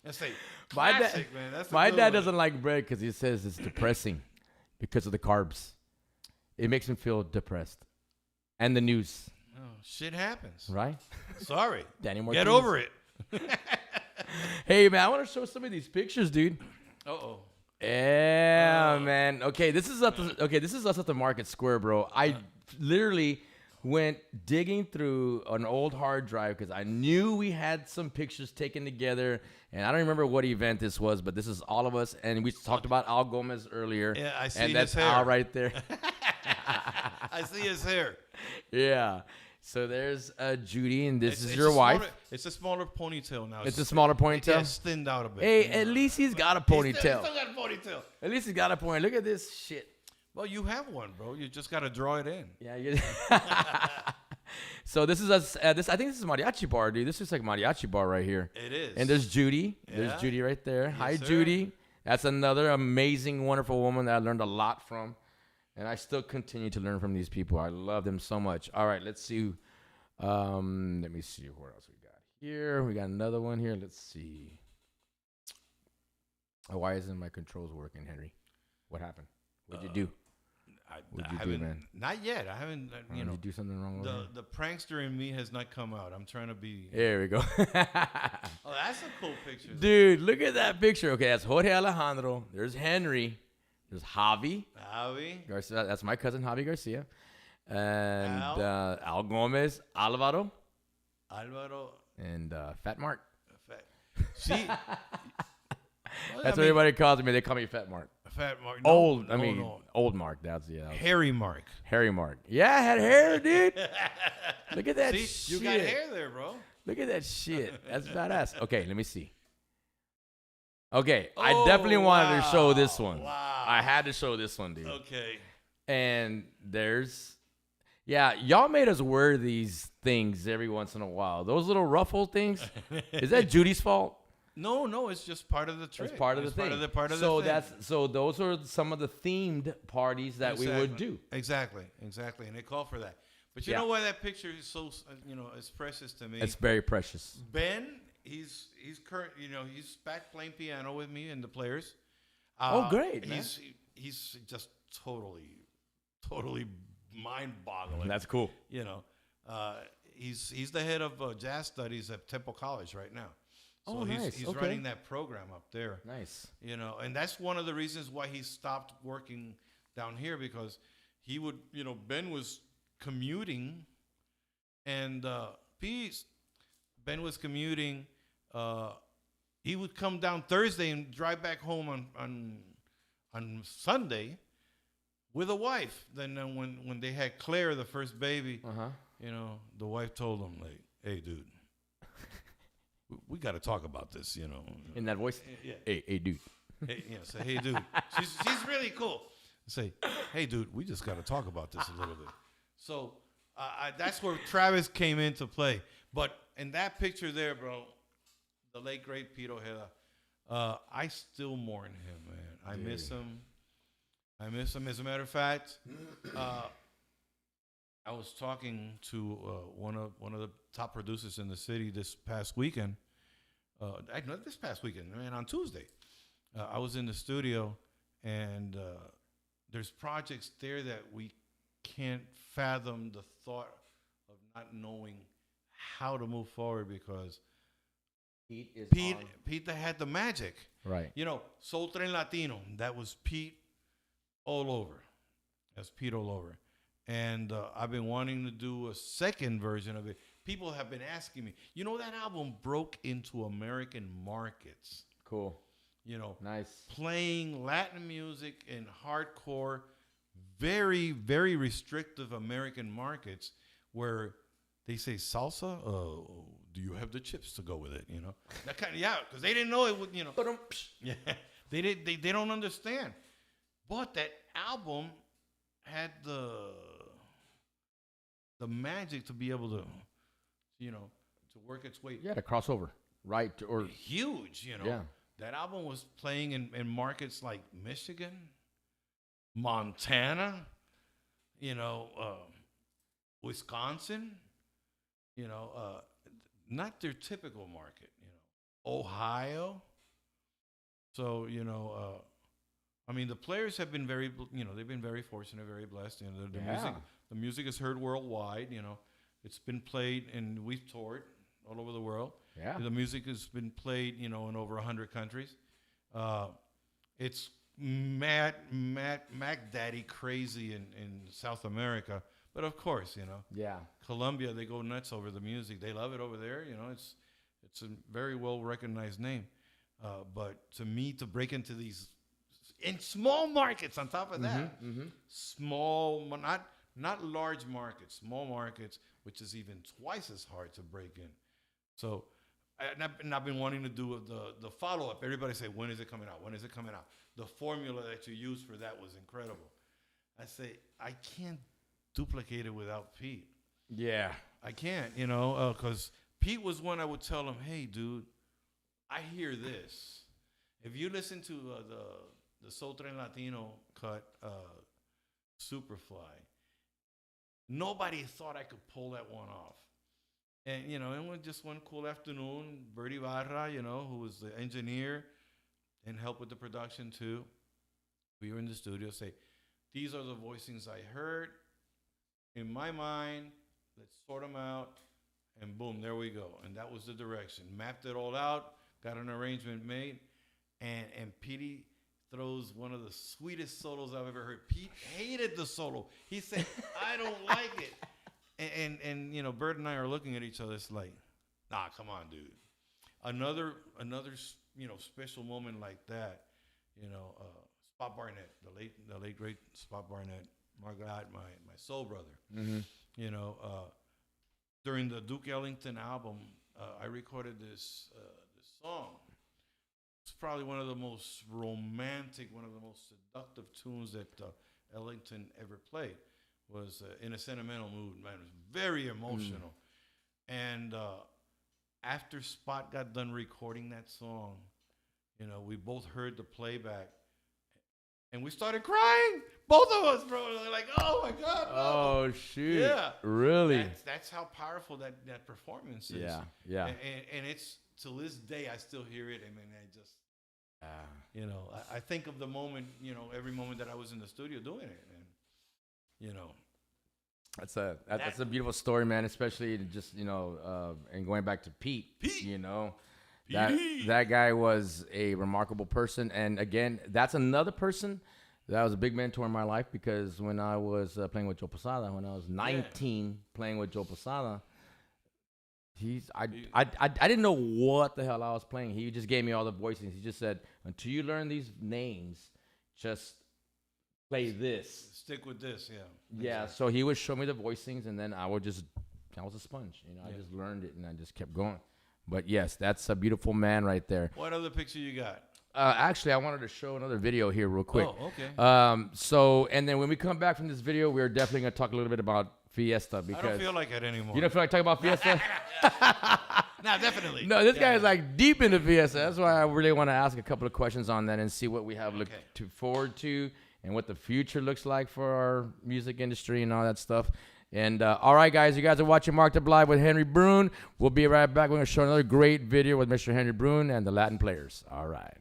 That's like classic, man. That's my dad doesn't like bread because he says it's depressing because of the carbs. It makes him feel depressed. And the news. Oh, shit happens. Right? Sorry. Danny Get over it. Hey, man, I want to show some of these pictures, dude. Uh-oh. Yeah, man. Okay, this is us at the Market Square, bro. I literally went digging through an old hard drive because I knew we had some pictures taken together, and I don't remember what event this was, but this is all of us, and we talked about Al Gomez earlier. Yeah, I see and that's his hair. Al right there. I see his hair. Yeah. So there's Judy, and this is your wife. It's a smaller ponytail now. It's a smaller ponytail? It's thinned out a bit. Hey, at least he's got a ponytail. He still got a ponytail. At least he's got a ponytail. Look at this shit. Well, you have one, bro. You just got to draw it in. Yeah. So this is us. I think this is Mariachi Bar, dude. This is like Mariachi Bar right here. It is. And there's Judy. Yeah. There's Judy right there. Yes, Hi, sir. Judy. That's another amazing, wonderful woman that I learned a lot from. And I still continue to learn from these people. I love them so much. All right, let's see. Let me see what else we got here. We got another one here. Let's see. Oh, why isn't my controls working, Henry? What happened? What'd you do? What'd you do, man? Not yet. I haven't. You know, did you do something wrong? The prankster in me has not come out. I'm trying to be. There we go. Oh, that's a cool picture, dude. Look at that picture. Okay, that's Jorge Alejandro. There's Henry. There's Javi. Garcia. That's my cousin Javi Garcia. And Al Gomez, Alvaro, and Fat Mark. See, that's what everybody calls me. They call me Fat Mark. Fat Mark. No, Old. no, I mean, no. old Mark. That was Hairy Mark. Hairy Mark. Yeah, I had hair, dude. Look at that See, shit. you got hair there, bro. Look at that shit. That's badass. Okay, let me see. Okay, I definitely wanted to show this one. Wow. I had to show this one, dude. Okay. And y'all made us wear these things every once in a while. Those little ruffle things. Is that Judy's fault? No, it's just part of the trick. It's part of the thing. So those are some of the themed parties that we would do. Exactly, and they call for that. But you know why that picture is so it's precious to me. It's very precious. Ben, he's current. He's back playing piano with me and the players. Great. He's just totally mind-boggling. That's cool. He's the head of jazz studies at Temple College right now. So nice. he's running that program up there. Nice. And that's one of the reasons why he stopped working down here, because he would, Ben was commuting, and Ben was commuting. He would come down Thursday and drive back home on Sunday with a wife. Then when they had Claire, the first baby, the wife told him, like, "Hey, dude, we got to talk about this, In that voice? Yeah. Hey, dude. Say, hey, dude. She's really cool. Say, hey, dude, we just got to talk about this a little bit. So that's where Travis came into play. But in that picture there, bro, the late, great Pete Ojeda, I still mourn him, man. I miss him. As a matter of fact, I was talking to one of the top producers in the city this past weekend. Not this past weekend, man, on Tuesday. I was in the studio, and there's projects there that we can't fathom the thought of not knowing how to move forward, because Pete that had the magic. Right. Soul Tren Latino, that was Pete all over. That's Pete all over. And I've been wanting to do a second version of it. People have been asking me. That album broke into American markets. Cool. Nice. Playing Latin music in hardcore, very, very restrictive American markets where they say salsa. Do you have the chips to go with it? That kind of, because they didn't know it would. Yeah, they don't understand. But that album had the magic to be able to, to work its way. Yeah, to cross over, right? Or huge, Yeah. That album was playing in markets like Michigan, Montana, Wisconsin, not their typical market, Ohio. So, the players have been very, they've been very fortunate, very blessed. The music is heard worldwide. It's been played, and we've toured all over the world. Yeah. The music has been played, in over 100 countries. It's Mac Daddy crazy in South America, but of course, Yeah. Colombia, they go nuts over the music. They love it over there. It's a very well recognized name. But to me, to break into these in small markets, on top of that, small, not large markets, small markets, which is even twice as hard to break in. So, I've been wanting to do the follow up. Everybody say, when is it coming out? When is it coming out? The formula that you used for that was incredible. I say, I can't duplicate it without Pete. Yeah. I can't, because Pete was one I would tell him, hey, dude, I hear this. If you listen to the Soul Tren Latino cut, Superfly, nobody thought I could pull that one off. And, it was just one cool afternoon. Bertie Barra, who was the engineer and helped with the production too. We were in the studio, say, these are the voicings I heard in my mind. Let's sort them out. And boom, there we go. And that was the direction. Mapped it all out, got an arrangement made. And Petey throws one of the sweetest solos I've ever heard. Pete hated the solo. He said, I don't like it. And Bert and I are looking at each other. It's like, nah, come on, dude. Another special moment like that, Spot Barnett, the late great Spot Barnett, my God, my soul brother. Mm-hmm. You know, during the Duke Ellington album, I recorded this song. It's probably one of the most romantic, one of the most seductive tunes that Ellington ever played. Was In a Sentimental Mood. Man, it was very emotional. And after Spot got done recording that song, you know, we both heard the playback, and we started crying. Both of us, bro. We're like, oh my God. Bro. Oh shoot. Yeah. Really? That's how powerful that performance is. Yeah. Yeah. And it's, to this day, I still hear it. I mean, I just, you know, I think of the moment, you know, every moment that I was in the studio doing it. And, you know. That's a beautiful story, man, especially just, you know, and going back to Pete, you know. That guy was a remarkable person. And again, that's another person that was a big mentor in my life, because when I was playing with Joe Posada, when I was 19 playing with Joe Posada, I didn't know what the hell I was playing. He just gave me all the voicings. He just said, until you learn these names, just play this. Stick with this, yeah. Yeah, exactly. so he would show me the voicings, and then I was a sponge. You know, I just learned it, and I just kept going. But yes, that's a beautiful man right there. What other picture you got? Actually, I wanted to show another video here real quick. Oh, okay. So, and then when we come back from this video, we're definitely going to talk a little bit about Fiesta, because I don't feel like it anymore. You don't feel like talking about Fiesta? No, definitely. No, this guy is like deep into Fiesta. That's why I really want to ask a couple of questions on that and see what we have forward to, and what the future looks like for our music industry and all that stuff. And all right, guys, you guys are watching Marced Up Live with Henry Brun. We'll be right back. We're going to show another great video with Mr. Henry Brun and the Latin Players. All right.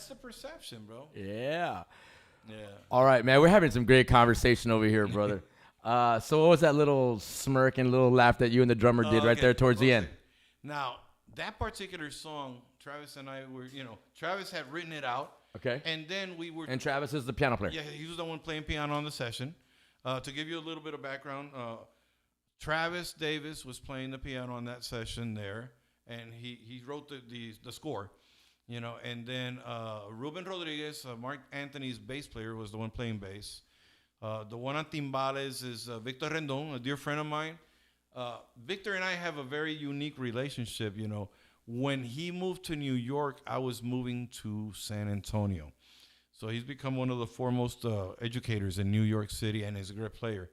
the perception, bro. Yeah. Yeah. All right, man. We're having some great conversation over here, brother. So what was that little smirk and little laugh that you and the drummer did right there towards the end? Now, that particular song, Travis and I were, Travis had written it out. Okay. And then we were. And Travis is the piano player. Yeah, he was the one playing piano on the session. To give you a little bit of background, Travis Davis was playing the piano on that session there, and he wrote the score, and then Ruben Rodriguez, Marc Anthony's bass player, was the one playing bass. The one on timbales is Victor Rendon, a dear friend of mine. Victor and I have a very unique relationship, When he moved to New York, I was moving to San Antonio. So he's become one of the foremost educators in New York City, and he's a great player.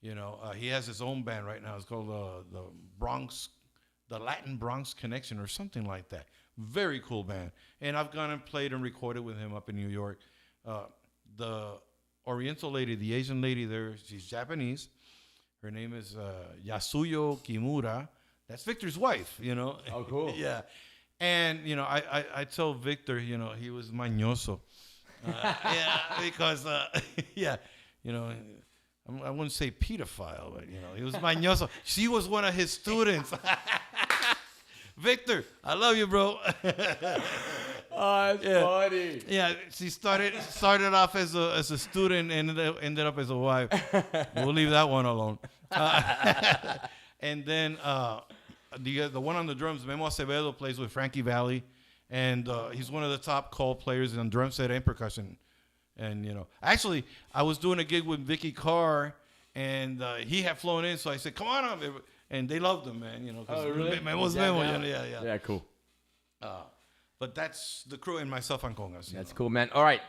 He has his own band right now. It's called the Latin Bronx Connection or something like that. Very cool band. And I've gone and played and recorded with him up in New York. The Oriental lady, the Asian lady there, she's Japanese. Her name is Yasuyo Kimura. That's Victor's wife, Oh, cool. Yeah. And, I tell Victor, he was mañoso. Because, I wouldn't say pedophile, but, he was mañoso. She was one of his students. Victor, I love you, bro. Oh, that's funny. Yeah, she started off as a student and ended up as a wife. We'll leave that one alone. And then the one on the drums, Memo Acevedo, plays with Frankie Valli, and he's one of the top call players on drum set and percussion. And actually, I was doing a gig with Vicky Carr, and he had flown in, so I said, "Come on up," and they loved him, man. Oh, really? Memo's Memo, yeah. Yeah, cool. But that's the crew and myself on congas. That's cool, man. All right.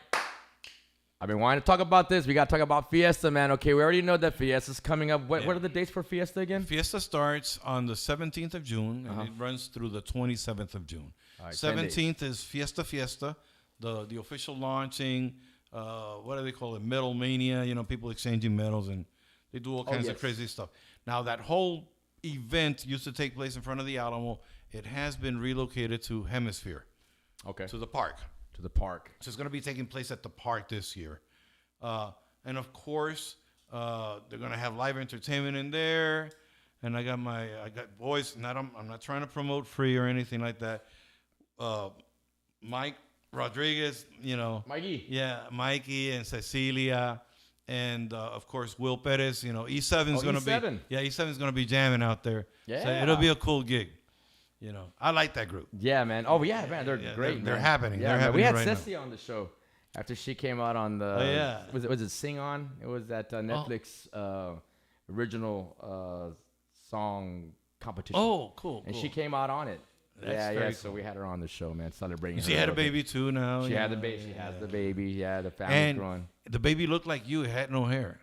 I've been wanting to talk about this. We got to talk about Fiesta, man. Okay, we already know that Fiesta's coming up. What are the dates for Fiesta again? Fiesta starts on the 17th of June, and it runs through the 27th of June. All right, 17th is Fiesta, the official launching. What do they call it? Medal Mania. People exchanging medals, and they do all kinds of crazy stuff. Now, that whole event used to take place in front of the Alamo. It has been relocated to Hemisphere. Okay. To the park. So it's going to be taking place at the park this year. And of course, they're going to have live entertainment in there. And I got boys, I'm not trying to promote free or anything like that. Mike Rodriguez, Mikey. Yeah, Mikey and Cecilia. And of course, Will Perez, E7 is going to be. Yeah, E7 is going to be jamming out there. Yeah. So it'll be a cool gig. I like that group. Yeah, man. Oh, yeah, man. They're great. They're happening. Yeah, they're happening. We had right Ceci now. on the show after she came out on the. Was it Sing On? It was that Netflix original song competition. Oh, cool. And she came out on it. That's So we had her on the show, man. Celebrating. She had a baby too now. She had the baby. She has the baby. Yeah, the family's growing. The baby looked like you. It had no hair.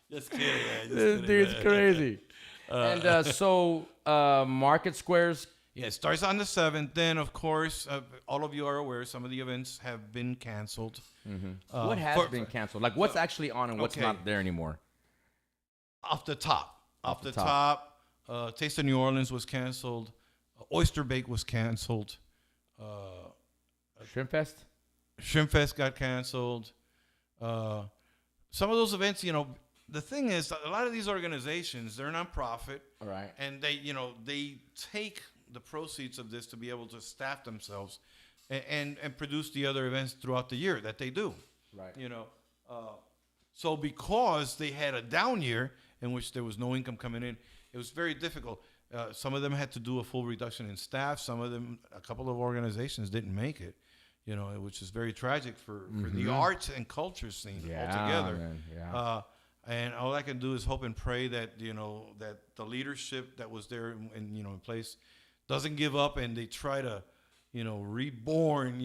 Just kidding, man. This dude's crazy. And so Market Squares. Yeah, it starts on the 7th. Then, of course, all of you are aware some of the events have been canceled. Mm-hmm. What has been canceled? Like, what's actually on and what's not there anymore? Off the top. Taste of New Orleans was canceled. Oyster Bake was canceled. Shrimp Fest? Shrimp Fest got canceled. Some of those events, the thing is, a lot of these organizations, they're nonprofit. All right. And they take the proceeds of this to be able to staff themselves and produce the other events throughout the year that they do. Right. So because they had a down year in which there was no income coming in, it was very difficult. Some of them had to do a full reduction in staff. Some of them, a couple of organizations didn't make it, which is very tragic for the arts and culture scene altogether. Man. Yeah. And all I can do is hope and pray that, that the leadership that was there in place doesn't give up and they try to, reborn,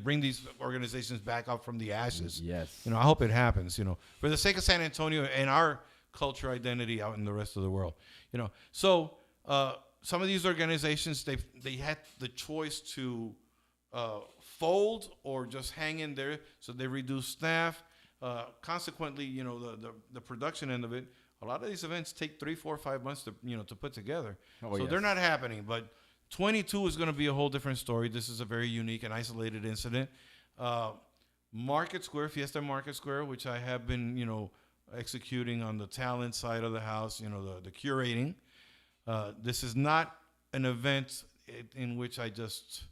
bring these organizations back up from the ashes. Yes. I hope it happens, for the sake of San Antonio and our culture identity out in the rest of the world, So some of these organizations, they had the choice to fold or just hang in there. So they reduced staff. Consequently, the production end of it, a lot of these events take 3, 4, 5 months to put together. So they're not happening. But 22 is going to be a whole different story. This is a very unique and isolated incident. Market Square, Fiesta Market Square, which I have been, executing on the talent side of the house, the curating. This is not an event in which I just,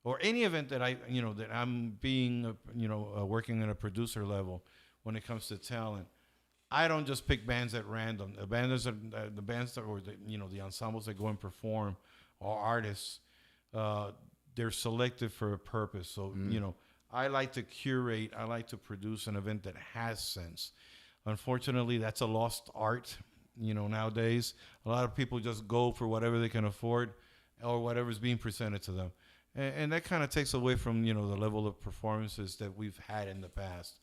or any event that that I'm being, working at a producer level when it comes to talent. I don't just pick bands at random. The bands or the ensembles that go and perform, or artists, they're selected for a purpose. So, I like to curate, I like to produce an event that has sense. Unfortunately, that's a lost art, nowadays. A lot of people just go for whatever they can afford or whatever's being presented to them. And that kind of takes away from, the level of performances that we've had in the past.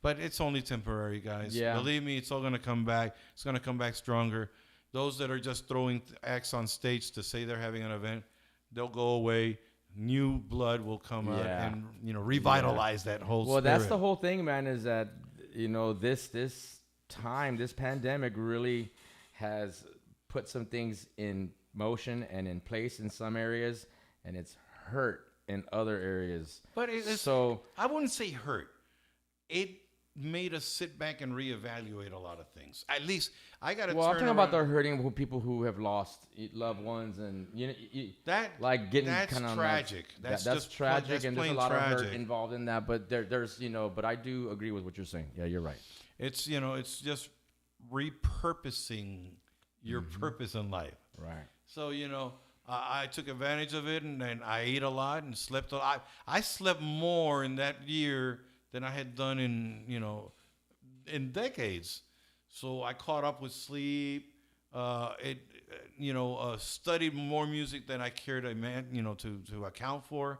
But it's only temporary, guys. Yeah. Believe me, it's all going to come back. It's going to come back stronger. Those that are just throwing acts on stage to say they're having an event, they'll go away. New blood will come out and, revitalize that whole spirit. Well, that's the whole thing, man, is that, this pandemic really has put some things in motion and in place in some areas, and it's hurt in other areas. But I wouldn't say hurt. It made us sit back and reevaluate a lot of things. At least I got to. Well, I'm talking about the hurting people who have lost loved ones, and that's kind of tragic. That's tragic, and there's a lot of hurt involved in that. But there's but I do agree with what you're saying. Yeah, you're right. It's it's just repurposing your purpose in life. Right. So I took advantage of it, and I ate a lot and slept a lot. I slept more in that year than I had done in decades. So I caught up with sleep. Studied more music than I cared to account for.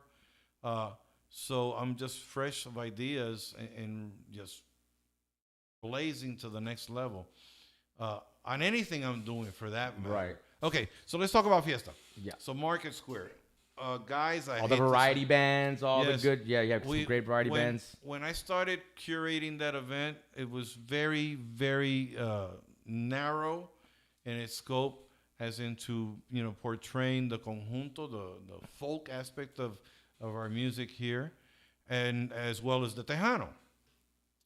So I'm just fresh of ideas and just blazing to the next level on anything I'm doing, for that matter. Right. Okay, so let's talk about Fiesta. Yeah. So Market Square. Guys, all the variety bands, all the good, you have some great variety bands. When I started curating that event, it was very, very narrow in its scope, as into portraying the conjunto, the folk aspect of our music here, and as well as the Tejano.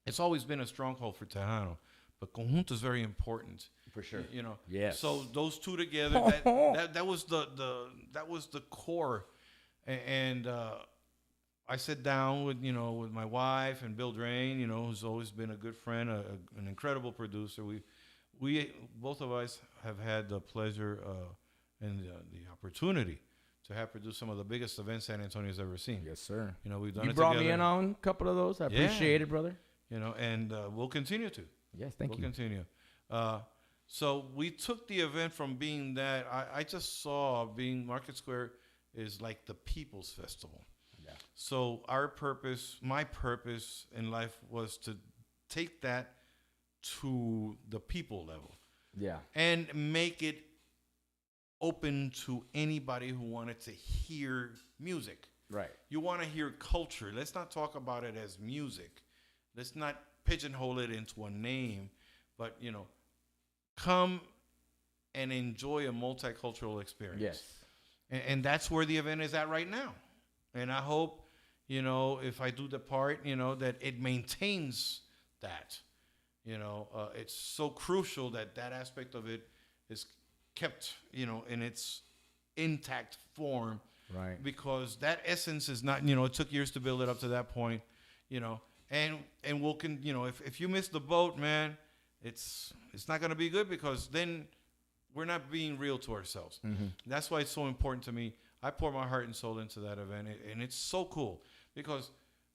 It's always been a stronghold for Tejano, but conjunto is very important. For sure. Yes. So those two together, that was the core, and I sat down with with my wife and Bill Drain, who's always been a good friend, an incredible producer. We both of us have had the pleasure and the opportunity to have produced some of the biggest events San Antonio's ever seen. Yes, sir. We've done it together. You brought me in on a couple of those. I appreciate it, brother. And we'll continue to. Yes, thank you. We'll continue. So we took the event from being that, I just saw being Market Square is like the people's festival. Yeah. So my purpose in life was to take that to the people level. Yeah. And make it open to anybody who wanted to hear music. Right. You want to hear culture. Let's not talk about it as music. Let's not pigeonhole it into a name, but come and enjoy a multicultural experience. Yes. And that's where the event is at right now. And I hope, if I do the part, that it maintains that. It's so crucial that aspect of it is kept, in its intact form. Right. Because that essence is not, it took years to build it up to that point, and we'll if you miss the boat, man, it's not going to be good, because then we're not being real to ourselves. Mm-hmm. That's why it's so important to me. I pour my heart and soul into that event, and it's so cool because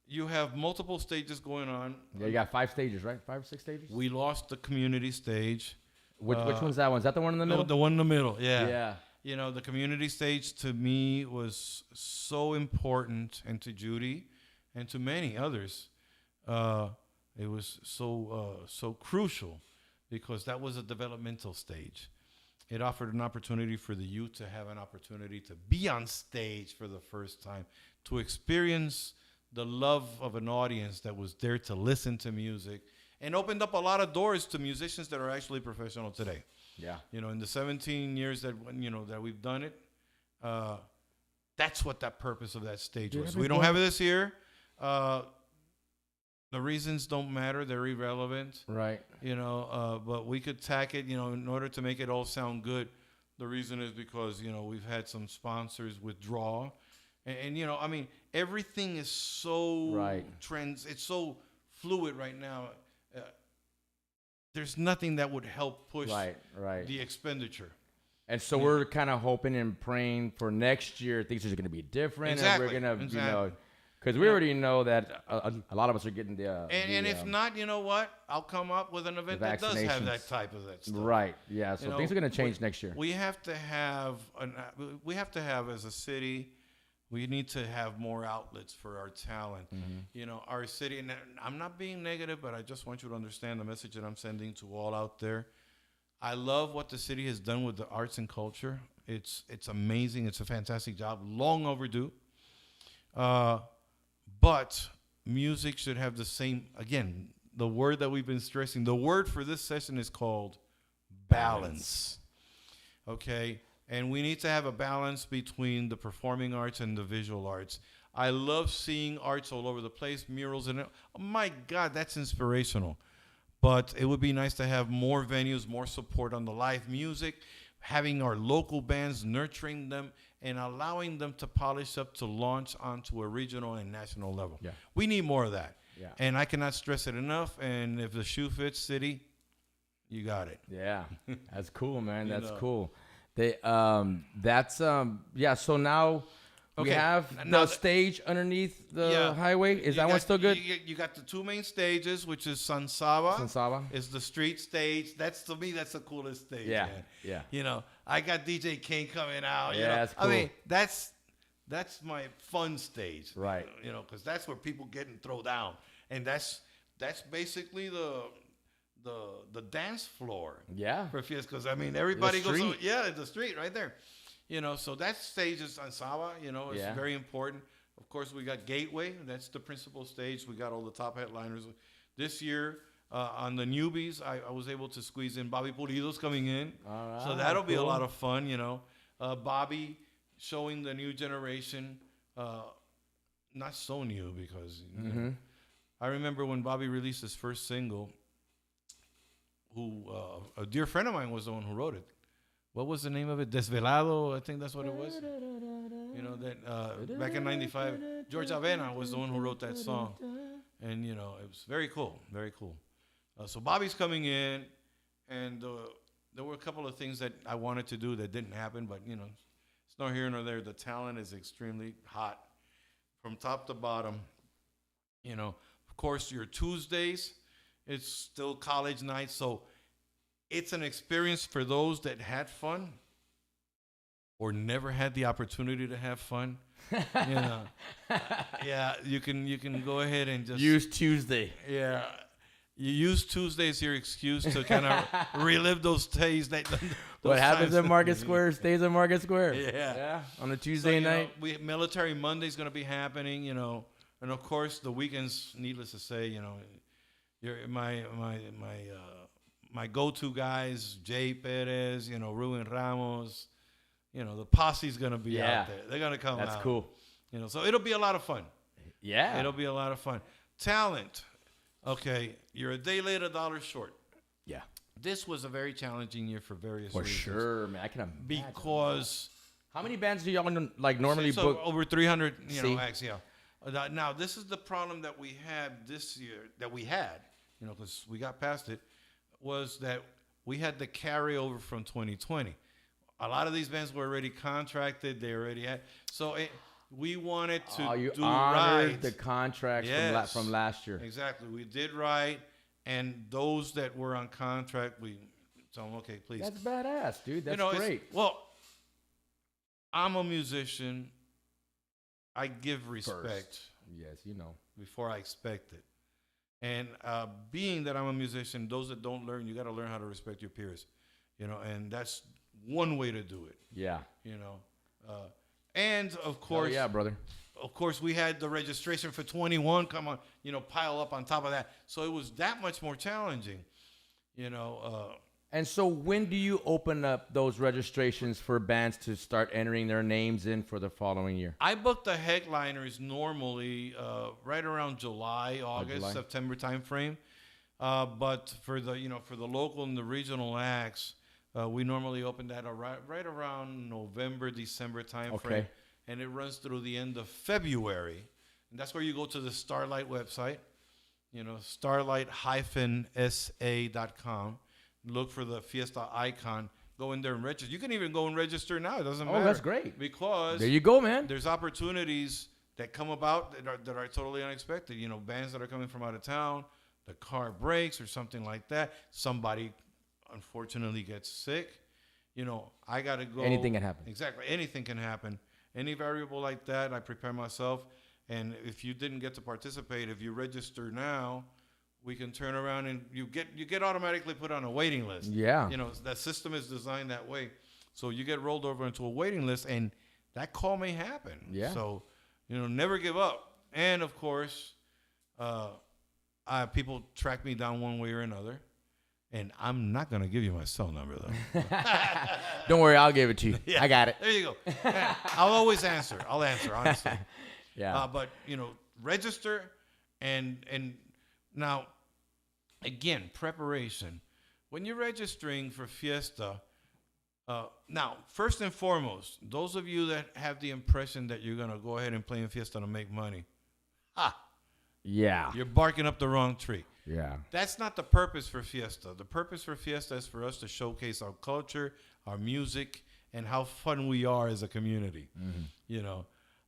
you have multiple stages going on. Yeah, you got 5 stages, right? 5 or 6 stages? We lost the community stage. Which one's that one? Is that the one in the middle? The one in the middle, yeah. Yeah. The community stage to me was so important, and to Judy and to many others. It was so crucial, because that was a developmental stage. It offered an opportunity for the youth to have an opportunity to be on stage for the first time, to experience the love of an audience that was there to listen to music, and opened up a lot of doors to musicians that are actually professional today. Yeah. In the 17 years that we've done it, That's what that purpose of that stage Dude, was. We don't have it this year. The reasons don't matter; they're irrelevant. Right. But we could tack it. In order to make it all sound good. The reason is because we've had some sponsors withdraw, and I mean everything is so it's so fluid right now. There's nothing that would help push the expenditure. And so we're kind of hoping and praying for next year things are going to be different. Exactly. And we're going to, because we already know that a lot of us are getting the. And if not, you know what? I'll come up with an event that does have that type of that stuff. Right. Yeah. So things are going to change next year. We have to have as a city. We need to have more outlets for our talent. Our city, and I'm not being negative, but I just want you to understand the message that I'm sending to all out there. I love what the city has done with the arts and culture. It's amazing. It's a fantastic job, long overdue. But music should have the same, again, the word that we've been stressing. The word for this session is called balance. Okay? And we need to have a balance between the performing arts and the visual arts. I love seeing arts all over the place, murals, and oh my God, that's inspirational. But it would be nice to have more venues, more support on the live music, having our local bands, nurturing them, and allowing them to polish up to launch onto a regional and national level. Yeah. We need more of that. Yeah. And I cannot stress it enough. And if the shoe fits, city, you got it. Yeah, that's cool, man. That's cool. So now we have the stage underneath the highway. Is that one still good? You got the two main stages, which is San Saba. San Saba is the street stage. To me, that's the coolest stage. Yeah, man. Yeah. I got DJ King coming out. Yeah, that's cool. I mean, that's my fun stage. Right. Because that's where people get and throw down, and that's basically the dance floor. Yeah. For Fiesta, because I mean everybody goes. The street right there. So that stage is on Saba. It's very important. Of course, we got Gateway. That's the principal stage. We got all the top headliners. This year, on the newbies, I was able to squeeze in Bobby Pulido's coming in. So that'll be a lot of fun, Bobby showing the new generation. Not so new because I remember when Bobby released his first single, a dear friend of mine was the one who wrote it. What was the name of it? Desvelado, I think that's what it was. Back in '95, George Avena was the one who wrote that song, and it was very cool, very cool. So Bobby's coming in, and there were a couple of things that I wanted to do that didn't happen, but it's not here nor there. The talent is extremely hot, from top to bottom. Of course, your Tuesdays, it's still college night, so. It's an experience for those that had fun or never had the opportunity to have fun. You can go ahead and just use Tuesday. Yeah. You use Tuesday as your excuse to kind of relive those days. What happens at Market Square stays at Market Square. Yeah. On a Tuesday night. Military Monday's going to be happening, and of course the weekends, needless to say, you're my go-to guys, Jay Perez, Ruben Ramos, the posse's going to be out there. They're going to come out. That's cool. So it'll be a lot of fun. Yeah. It'll be a lot of fun. Talent. Okay, you're a day late, $1 short. Yeah. This was a very challenging year for various reasons. For sure, man. I can imagine. Because... How many bands do y'all normally book? Over 300, acts, yeah. Now, this is the problem that we had this year, because we got past it, was that we had the carryover from 2020. A lot of these bands were already contracted. They already had. So we wanted to do right. The contracts from last year. Exactly. We did right. And those that were on contract, we told them, okay, please. That's badass, dude. That's great. Well, I'm a musician. I give respect. First. Yes, before I expect it. And being that I'm a musician, those that don't learn, you got to learn how to respect your peers, and that's one way to do it. Yeah. And of course, yeah, brother. Of course, we had the registration for 21 come on, pile up on top of that. So it was that much more challenging, And so when do you open up those registrations for bands to start entering their names in for the following year? I book the headliners normally right around July, August, September timeframe. But for the local and the regional acts, we normally open that right around November, December timeframe. Okay. And it runs through the end of February. And that's where you go to the Starlight website, starlight-sa.com. Look for the Fiesta icon. Go in there and register. You can even go and register now. It doesn't matter. Oh, that's great. Because there you go, man. There's opportunities that come about that are totally unexpected. Bands that are coming from out of town, the car breaks or something like that. Somebody, unfortunately, gets sick. I got to go. Anything can happen. Exactly. Anything can happen. Any variable like that, I prepare myself. And if you didn't get to participate, if you register now, we can turn around and you get automatically put on a waiting list. Yeah. That system is designed that way. So you get rolled over into a waiting list, and that call may happen. Yeah. So, never give up. And, of course, people track me down one way or another. And I'm not going to give you my cell number, though. Don't worry, I'll give it to you. Yeah, I got it. There you go. Yeah, I'll always answer. I'll answer, honestly. Yeah. But, register and now, again, preparation. When you're registering for Fiesta, now, first and foremost, those of you that have the impression that you're going to go ahead and play in Fiesta to make money, yeah, you're barking up the wrong tree. Yeah. That's not the purpose for Fiesta. The purpose for Fiesta is for us to showcase our culture, our music, and how fun we are as a community. Mm-hmm.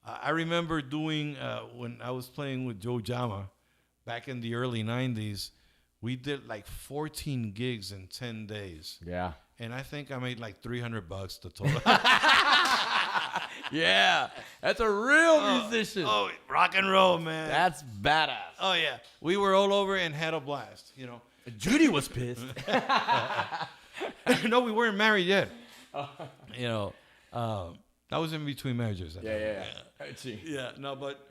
I remember doing, when I was playing with Joe Jama back in the early 90s, we did like 14 gigs in 10 days. Yeah. And I think I made like $300 to total. Yeah. That's a real musician. Oh, rock and roll, man. That's badass. Oh, yeah. We were all over and had a blast, Judy was pissed. No, we weren't married yet. I was in between marriages. Yeah. Yeah, no, but,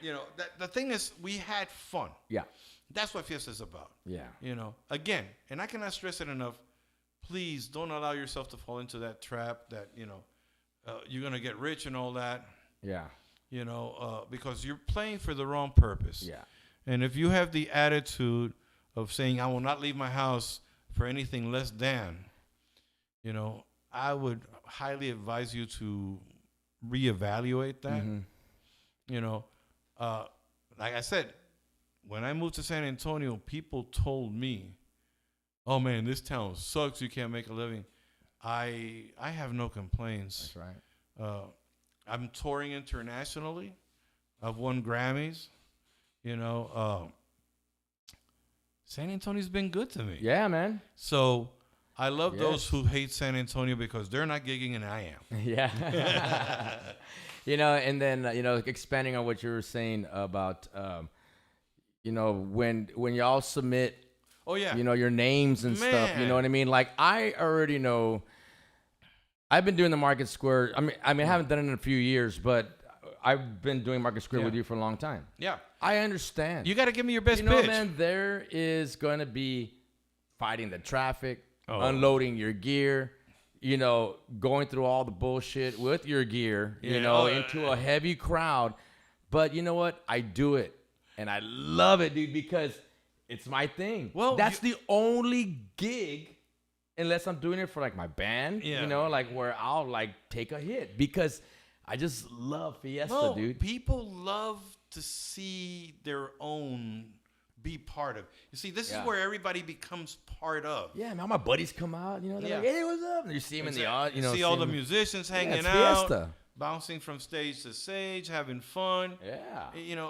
the thing is, we had fun. Yeah. That's what Fiesta's about. Yeah. Again, and I cannot stress it enough, please don't allow yourself to fall into that trap that, you're going to get rich and all that. Yeah. Because you're playing for the wrong purpose. Yeah. And if you have the attitude of saying, I will not leave my house for anything less than, I would highly advise you to reevaluate that. Mm-hmm. Like I said, when I moved to San Antonio, people told me, oh, man, this town sucks. You can't make a living. I have no complaints. That's right. I'm touring internationally. I've won Grammys. San Antonio's been good to me. Yeah, man. So I love those who hate San Antonio because they're not gigging and I am. Yeah. And then, expanding on what you were saying about, when y'all submit, your names and stuff, you know what I mean? Like, I already know, I've been doing the Market Square. I haven't done it in a few years, but I've been doing Market Square with you for a long time. Yeah. I understand. You got to give me your best pitch. Man, there is going to be fighting the traffic, unloading your gear, going through all the bullshit with your gear, into a heavy crowd. But you know what? I do it. And I love it, dude, because it's my thing. Well, that's the only gig, unless I'm doing it for like my band, where I'll like take a hit because I just love Fiesta, dude. People love to see their own be part of. You see, this is where everybody becomes part of. Yeah, man, all my buddies come out, they're like, hey, what's up? And you see them in the audience, see all the musicians hanging out, Fiesta. Bouncing from stage to stage, having fun. Yeah.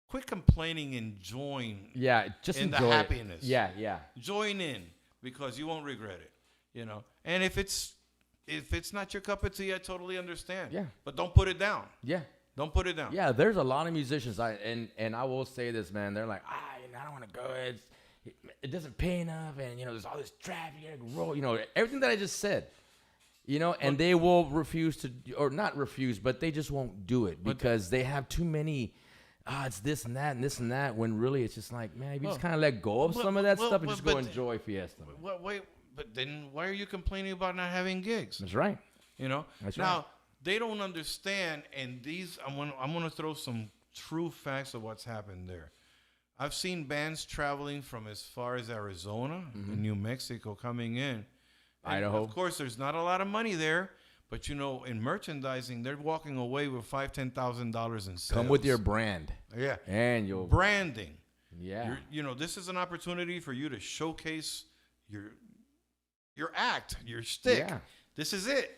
Quit complaining and join. Yeah, just in enjoy the happiness. It. Yeah. Join in because you won't regret it. And if it's not your cup of tea, I totally understand. Yeah. But don't put it down. Yeah. Don't put it down. Yeah, there's a lot of musicians. And I will say this, man. They're like, I don't want to go. It doesn't pay enough, and there's all this traffic. You gotta roll. Everything that I just said. And they will refuse to, or not refuse, but they just won't do it because they have too many it's this and that and this and that, when really it's just like, man, if you just kind of let go of some of that stuff and just go enjoy Fiesta. Wait, but then why are you complaining about not having gigs? That's right. That's now, right. They don't understand, and I'm gonna throw some true facts of what's happened there. I've seen bands traveling from as far as Arizona and New Mexico coming in. Idaho. Of course, there's not a lot of money there, but in merchandising, they're walking away with $5,000-$10,000 in sales. Come with your brand. Yeah. And your branding. Yeah. This is an opportunity for you to showcase your act, your shtick. Yeah. This is it.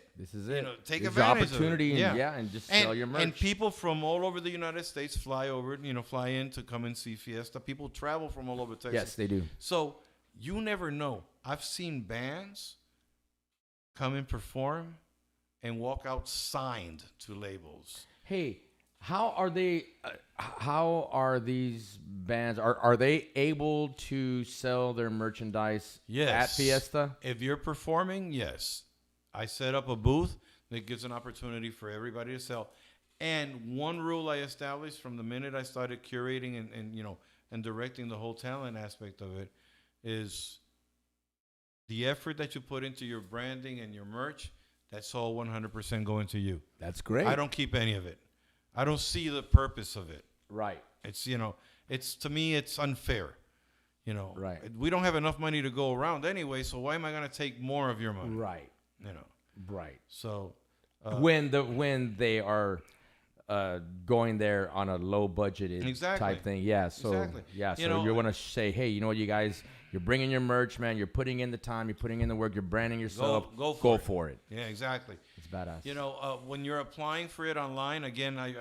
Take advantage opportunity of it. And just sell your merch. And people from all over the United States fly in to come and see Fiesta. People travel from all over Texas. Yes, they do. So you never know. I've seen bands come and perform and walk out signed to labels. Hey, how are they? How are these bands? Are they able to sell their merchandise at Fiesta? If you're performing, yes. I set up a booth that gives an opportunity for everybody to sell. And one rule I established from the minute I started curating and directing the whole talent aspect of it is the effort that you put into your branding and your merch, that's all 100% going to you. That's great. I don't keep any of it. I don't see the purpose of it. Right. It's, to me, it's unfair. Right. We don't have enough money to go around anyway, so why am I going to take more of your money? Right. Right. So when they are going there on a low budgeted type thing, So you want to say, hey, you know what, you guys, you're bringing your merch, man. You're putting in the time. You're putting in the work. You're branding yourself. Go for it. Yeah, exactly. It's badass. When you're applying for it online, again, I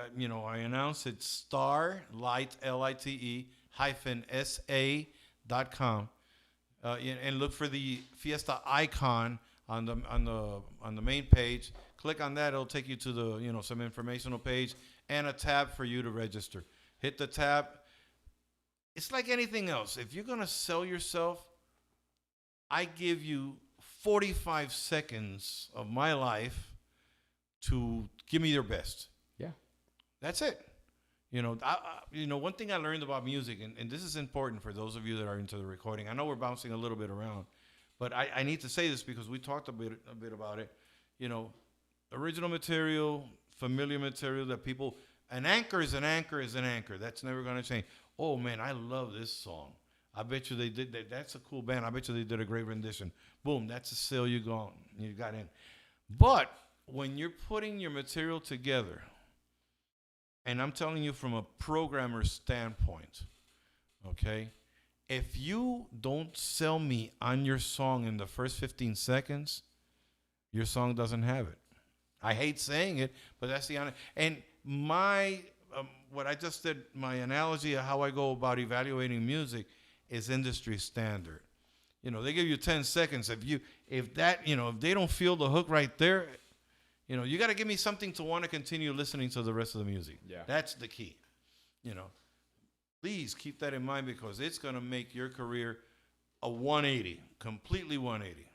announce it's Starlight LITE-SA.com, and look for the Fiesta icon on the main page. Click on that. It'll take you to the some informational page and a tab for you to register. Hit the tab. It's like anything else. If you're gonna sell yourself, I give you 45 seconds of my life to give me your best. Yeah, that's it. One thing I learned about music, and this is important for those of you that are into the recording. I know we're bouncing a little bit around, but I need to say this because we talked a bit about it. Original material, familiar material that people. An anchor is an anchor is an anchor. That's never going to change. Oh man, I love this song. I bet you they did that. That's a cool band. I bet you they did a great rendition. Boom, that's a sale you got in. But when you're putting your material together, and I'm telling you from a programmer standpoint, okay, if you don't sell me on your song in the first 15 seconds, your song doesn't have it. I hate saying it, but that's the honest. And what I just did, my analogy of how I go about evaluating music is industry standard. They give you 10 seconds. If they don't feel the hook right there, you got to give me something to want to continue listening to the rest of the music. Yeah. That's the key. Please keep that in mind because it's going to make your career a 180, completely 180.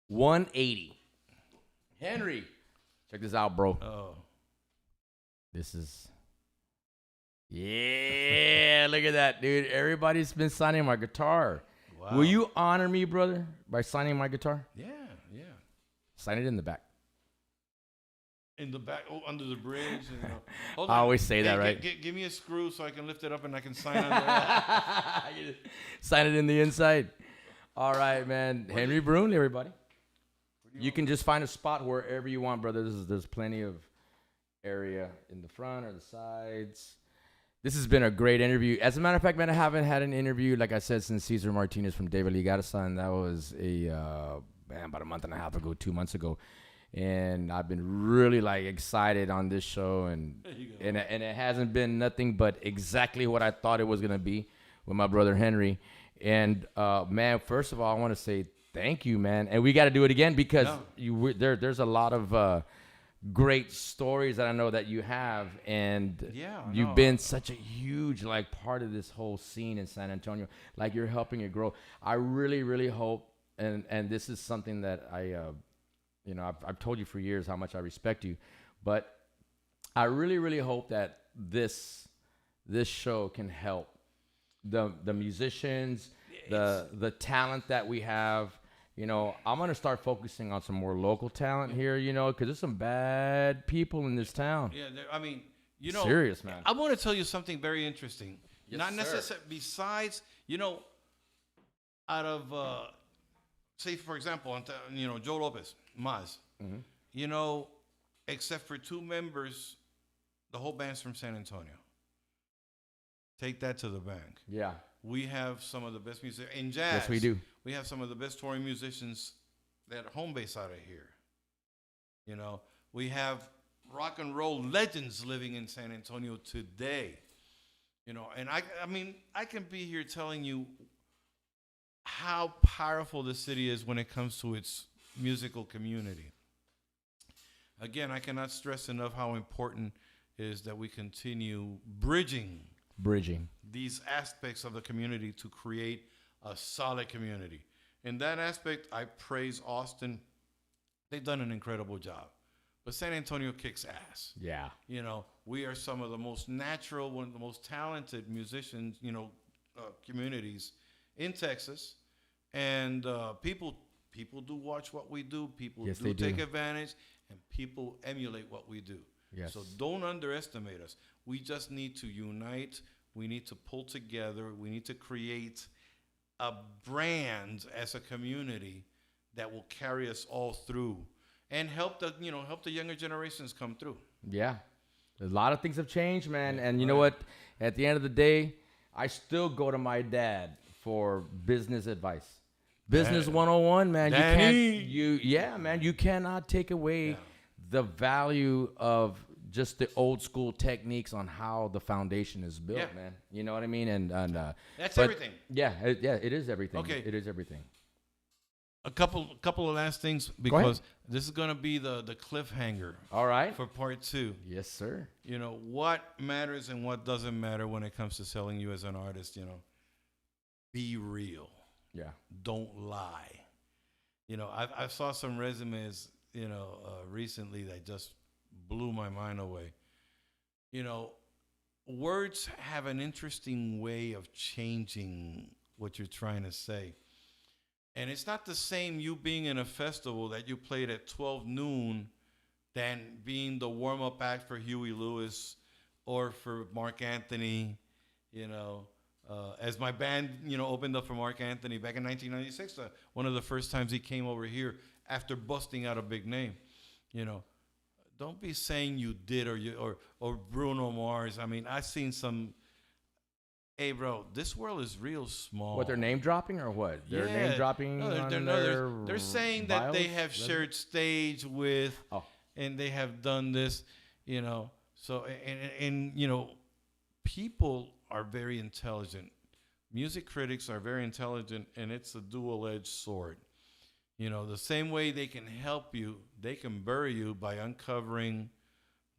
180. Henry, check this out, bro. Oh. This is, look at that, dude. Everybody's been signing my guitar. Wow. Will you honor me, brother, by signing my guitar? Yeah. Sign it in the back. In the back, under the bridge. Hold I on. always say that, right? Give me a screw so I can lift it up and I can sign under that. Sign it in the inside. All right, man. Henry Brun, everybody. You can just find a spot wherever you want, brother. There's plenty of area in the front or the sides. This has been a great interview. As a matter of fact, man, I haven't had an interview, like I said, since Cesar Martinez from David Ligata, and that was about a month and a half ago, 2 months ago. And I've been really excited on this show, and it hasn't been nothing but exactly what I thought it was gonna be with my brother Henry. And man, first of all, I want to say thank you, man. And we got to do it again because there's a lot of great stories that I know that you have, and you've been such a huge part of this whole scene in San Antonio. You're helping it grow. I really, really hope, and this is something that I've told you for years how much I respect you, but I really, really hope that this this show can help the musicians, the talent that we have. You know, I'm going to start focusing on some more local talent here, you know, because there's some bad people in this town. Yeah, I mean, you know. Serious, man. I want to tell you something very interesting. Yes, Not sir. necessarily, besides, you know, out of, say, for example, you know, Joe Lopez, Maz, you know, except for 2 members, the whole band's from San Antonio. Take that to the bank. Yeah. We have some of the best music in jazz. Yes, we do. We have some of the best touring musicians that are home base out of here. You know, we have rock and roll legends living in San Antonio today. You know, and I mean, I can be here telling you how powerful the city is when it comes to its musical community. Again, I cannot stress enough how important it is that we continue bridging these aspects of the community to create a solid community. In that aspect, I praise Austin. They've done an incredible job. But San Antonio kicks ass. Yeah. You know, we are some of the most natural, one of the most talented musicians, you know, communities in Texas. And people do watch what we do. People do take advantage, and people emulate what we do. Yes. So don't underestimate us. We just need to unite. We need to pull together. We need to create a brand as a community that will carry us all through and help the younger generations come through. Yeah. A lot of things have changed, man. And you know what? At the end of the day, I still go to my dad for business advice. Business 101, man. Daddy. You cannot take away the value of just the old school techniques on how the foundation is built, man. You know what I mean? And that's everything. Yeah, it is everything. Okay. It is everything. A couple of last things, because this is going to be the cliffhanger. All right. For part 2. Yes, sir. You know, what matters and what doesn't matter when it comes to selling you as an artist, you know. Be real. Yeah. Don't lie. You know, I saw some resumes, you know, recently that just blew my mind away. You know, words have an interesting way of changing what you're trying to say. And it's not the same you being in a festival that you played at 12 noon than being the warm-up act for Huey Lewis or for Marc Anthony, you know. As my band, you know, opened up for Marc Anthony back in 1996, one of the first times he came over here after busting out a big name, you know. Don't be saying you did or Bruno Mars. I mean, I've seen some. Hey, bro, this world is real small. What, they're name dropping or what? They're name dropping. They're saying that they have shared stage with, and they have done this, you know. So and you know, people are very intelligent. Music critics are very intelligent, and it's a dual-edged sword. You know, the same way they can help you, they can bury you by uncovering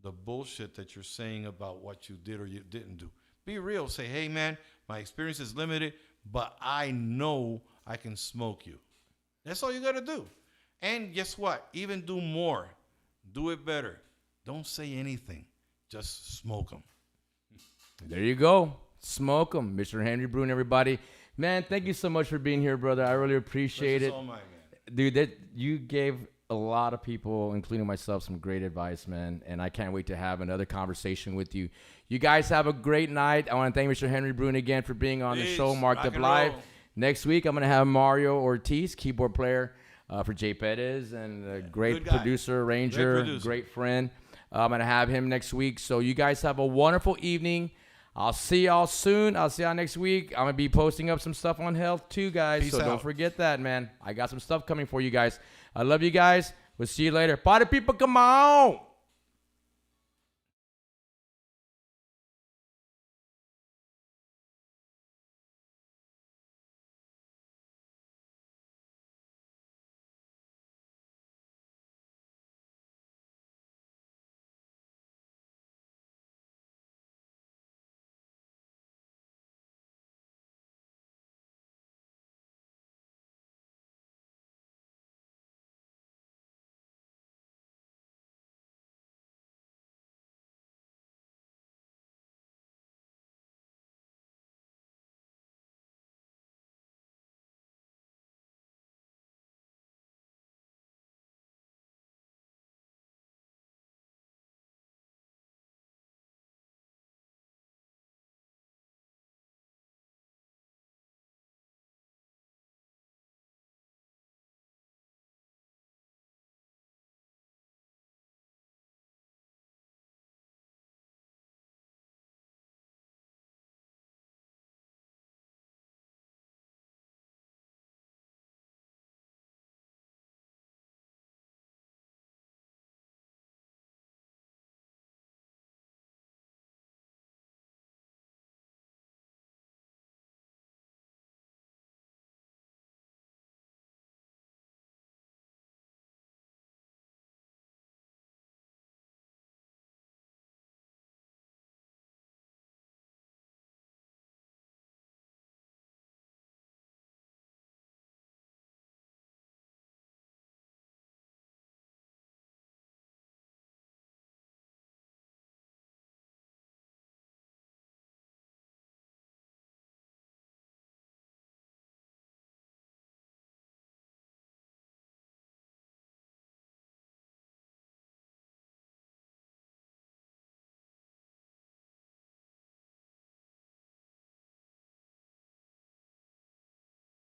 the bullshit that you're saying about what you did or you didn't do. Be real. Say, hey, man, my experience is limited, but I know I can smoke you. That's all you got to do. And guess what? Even do more. Do it better. Don't say anything. Just smoke them. There you go. Smoke them. Mr. Henry Brun, everybody. Man, thank you so much for being here, brother. I really appreciate it. All mine, man. Dude, you gave a lot of people, including myself, some great advice, man. And I can't wait to have another conversation with you. You guys have a great night. I want to thank Mr. Henry Brun again for being on the show, Marked Up Live. Next week, I'm going to have Mario Ortiz, keyboard player for Jay Perez, and a great producer, arranger, great friend. I'm going to have him next week. So you guys have a wonderful evening. I'll see y'all soon. I'll see y'all next week. I'm going to be posting up some stuff on health too, guys. Peace so out. Don't forget that, man. I got some stuff coming for you guys. I love you guys. We'll see you later. Party people, come on.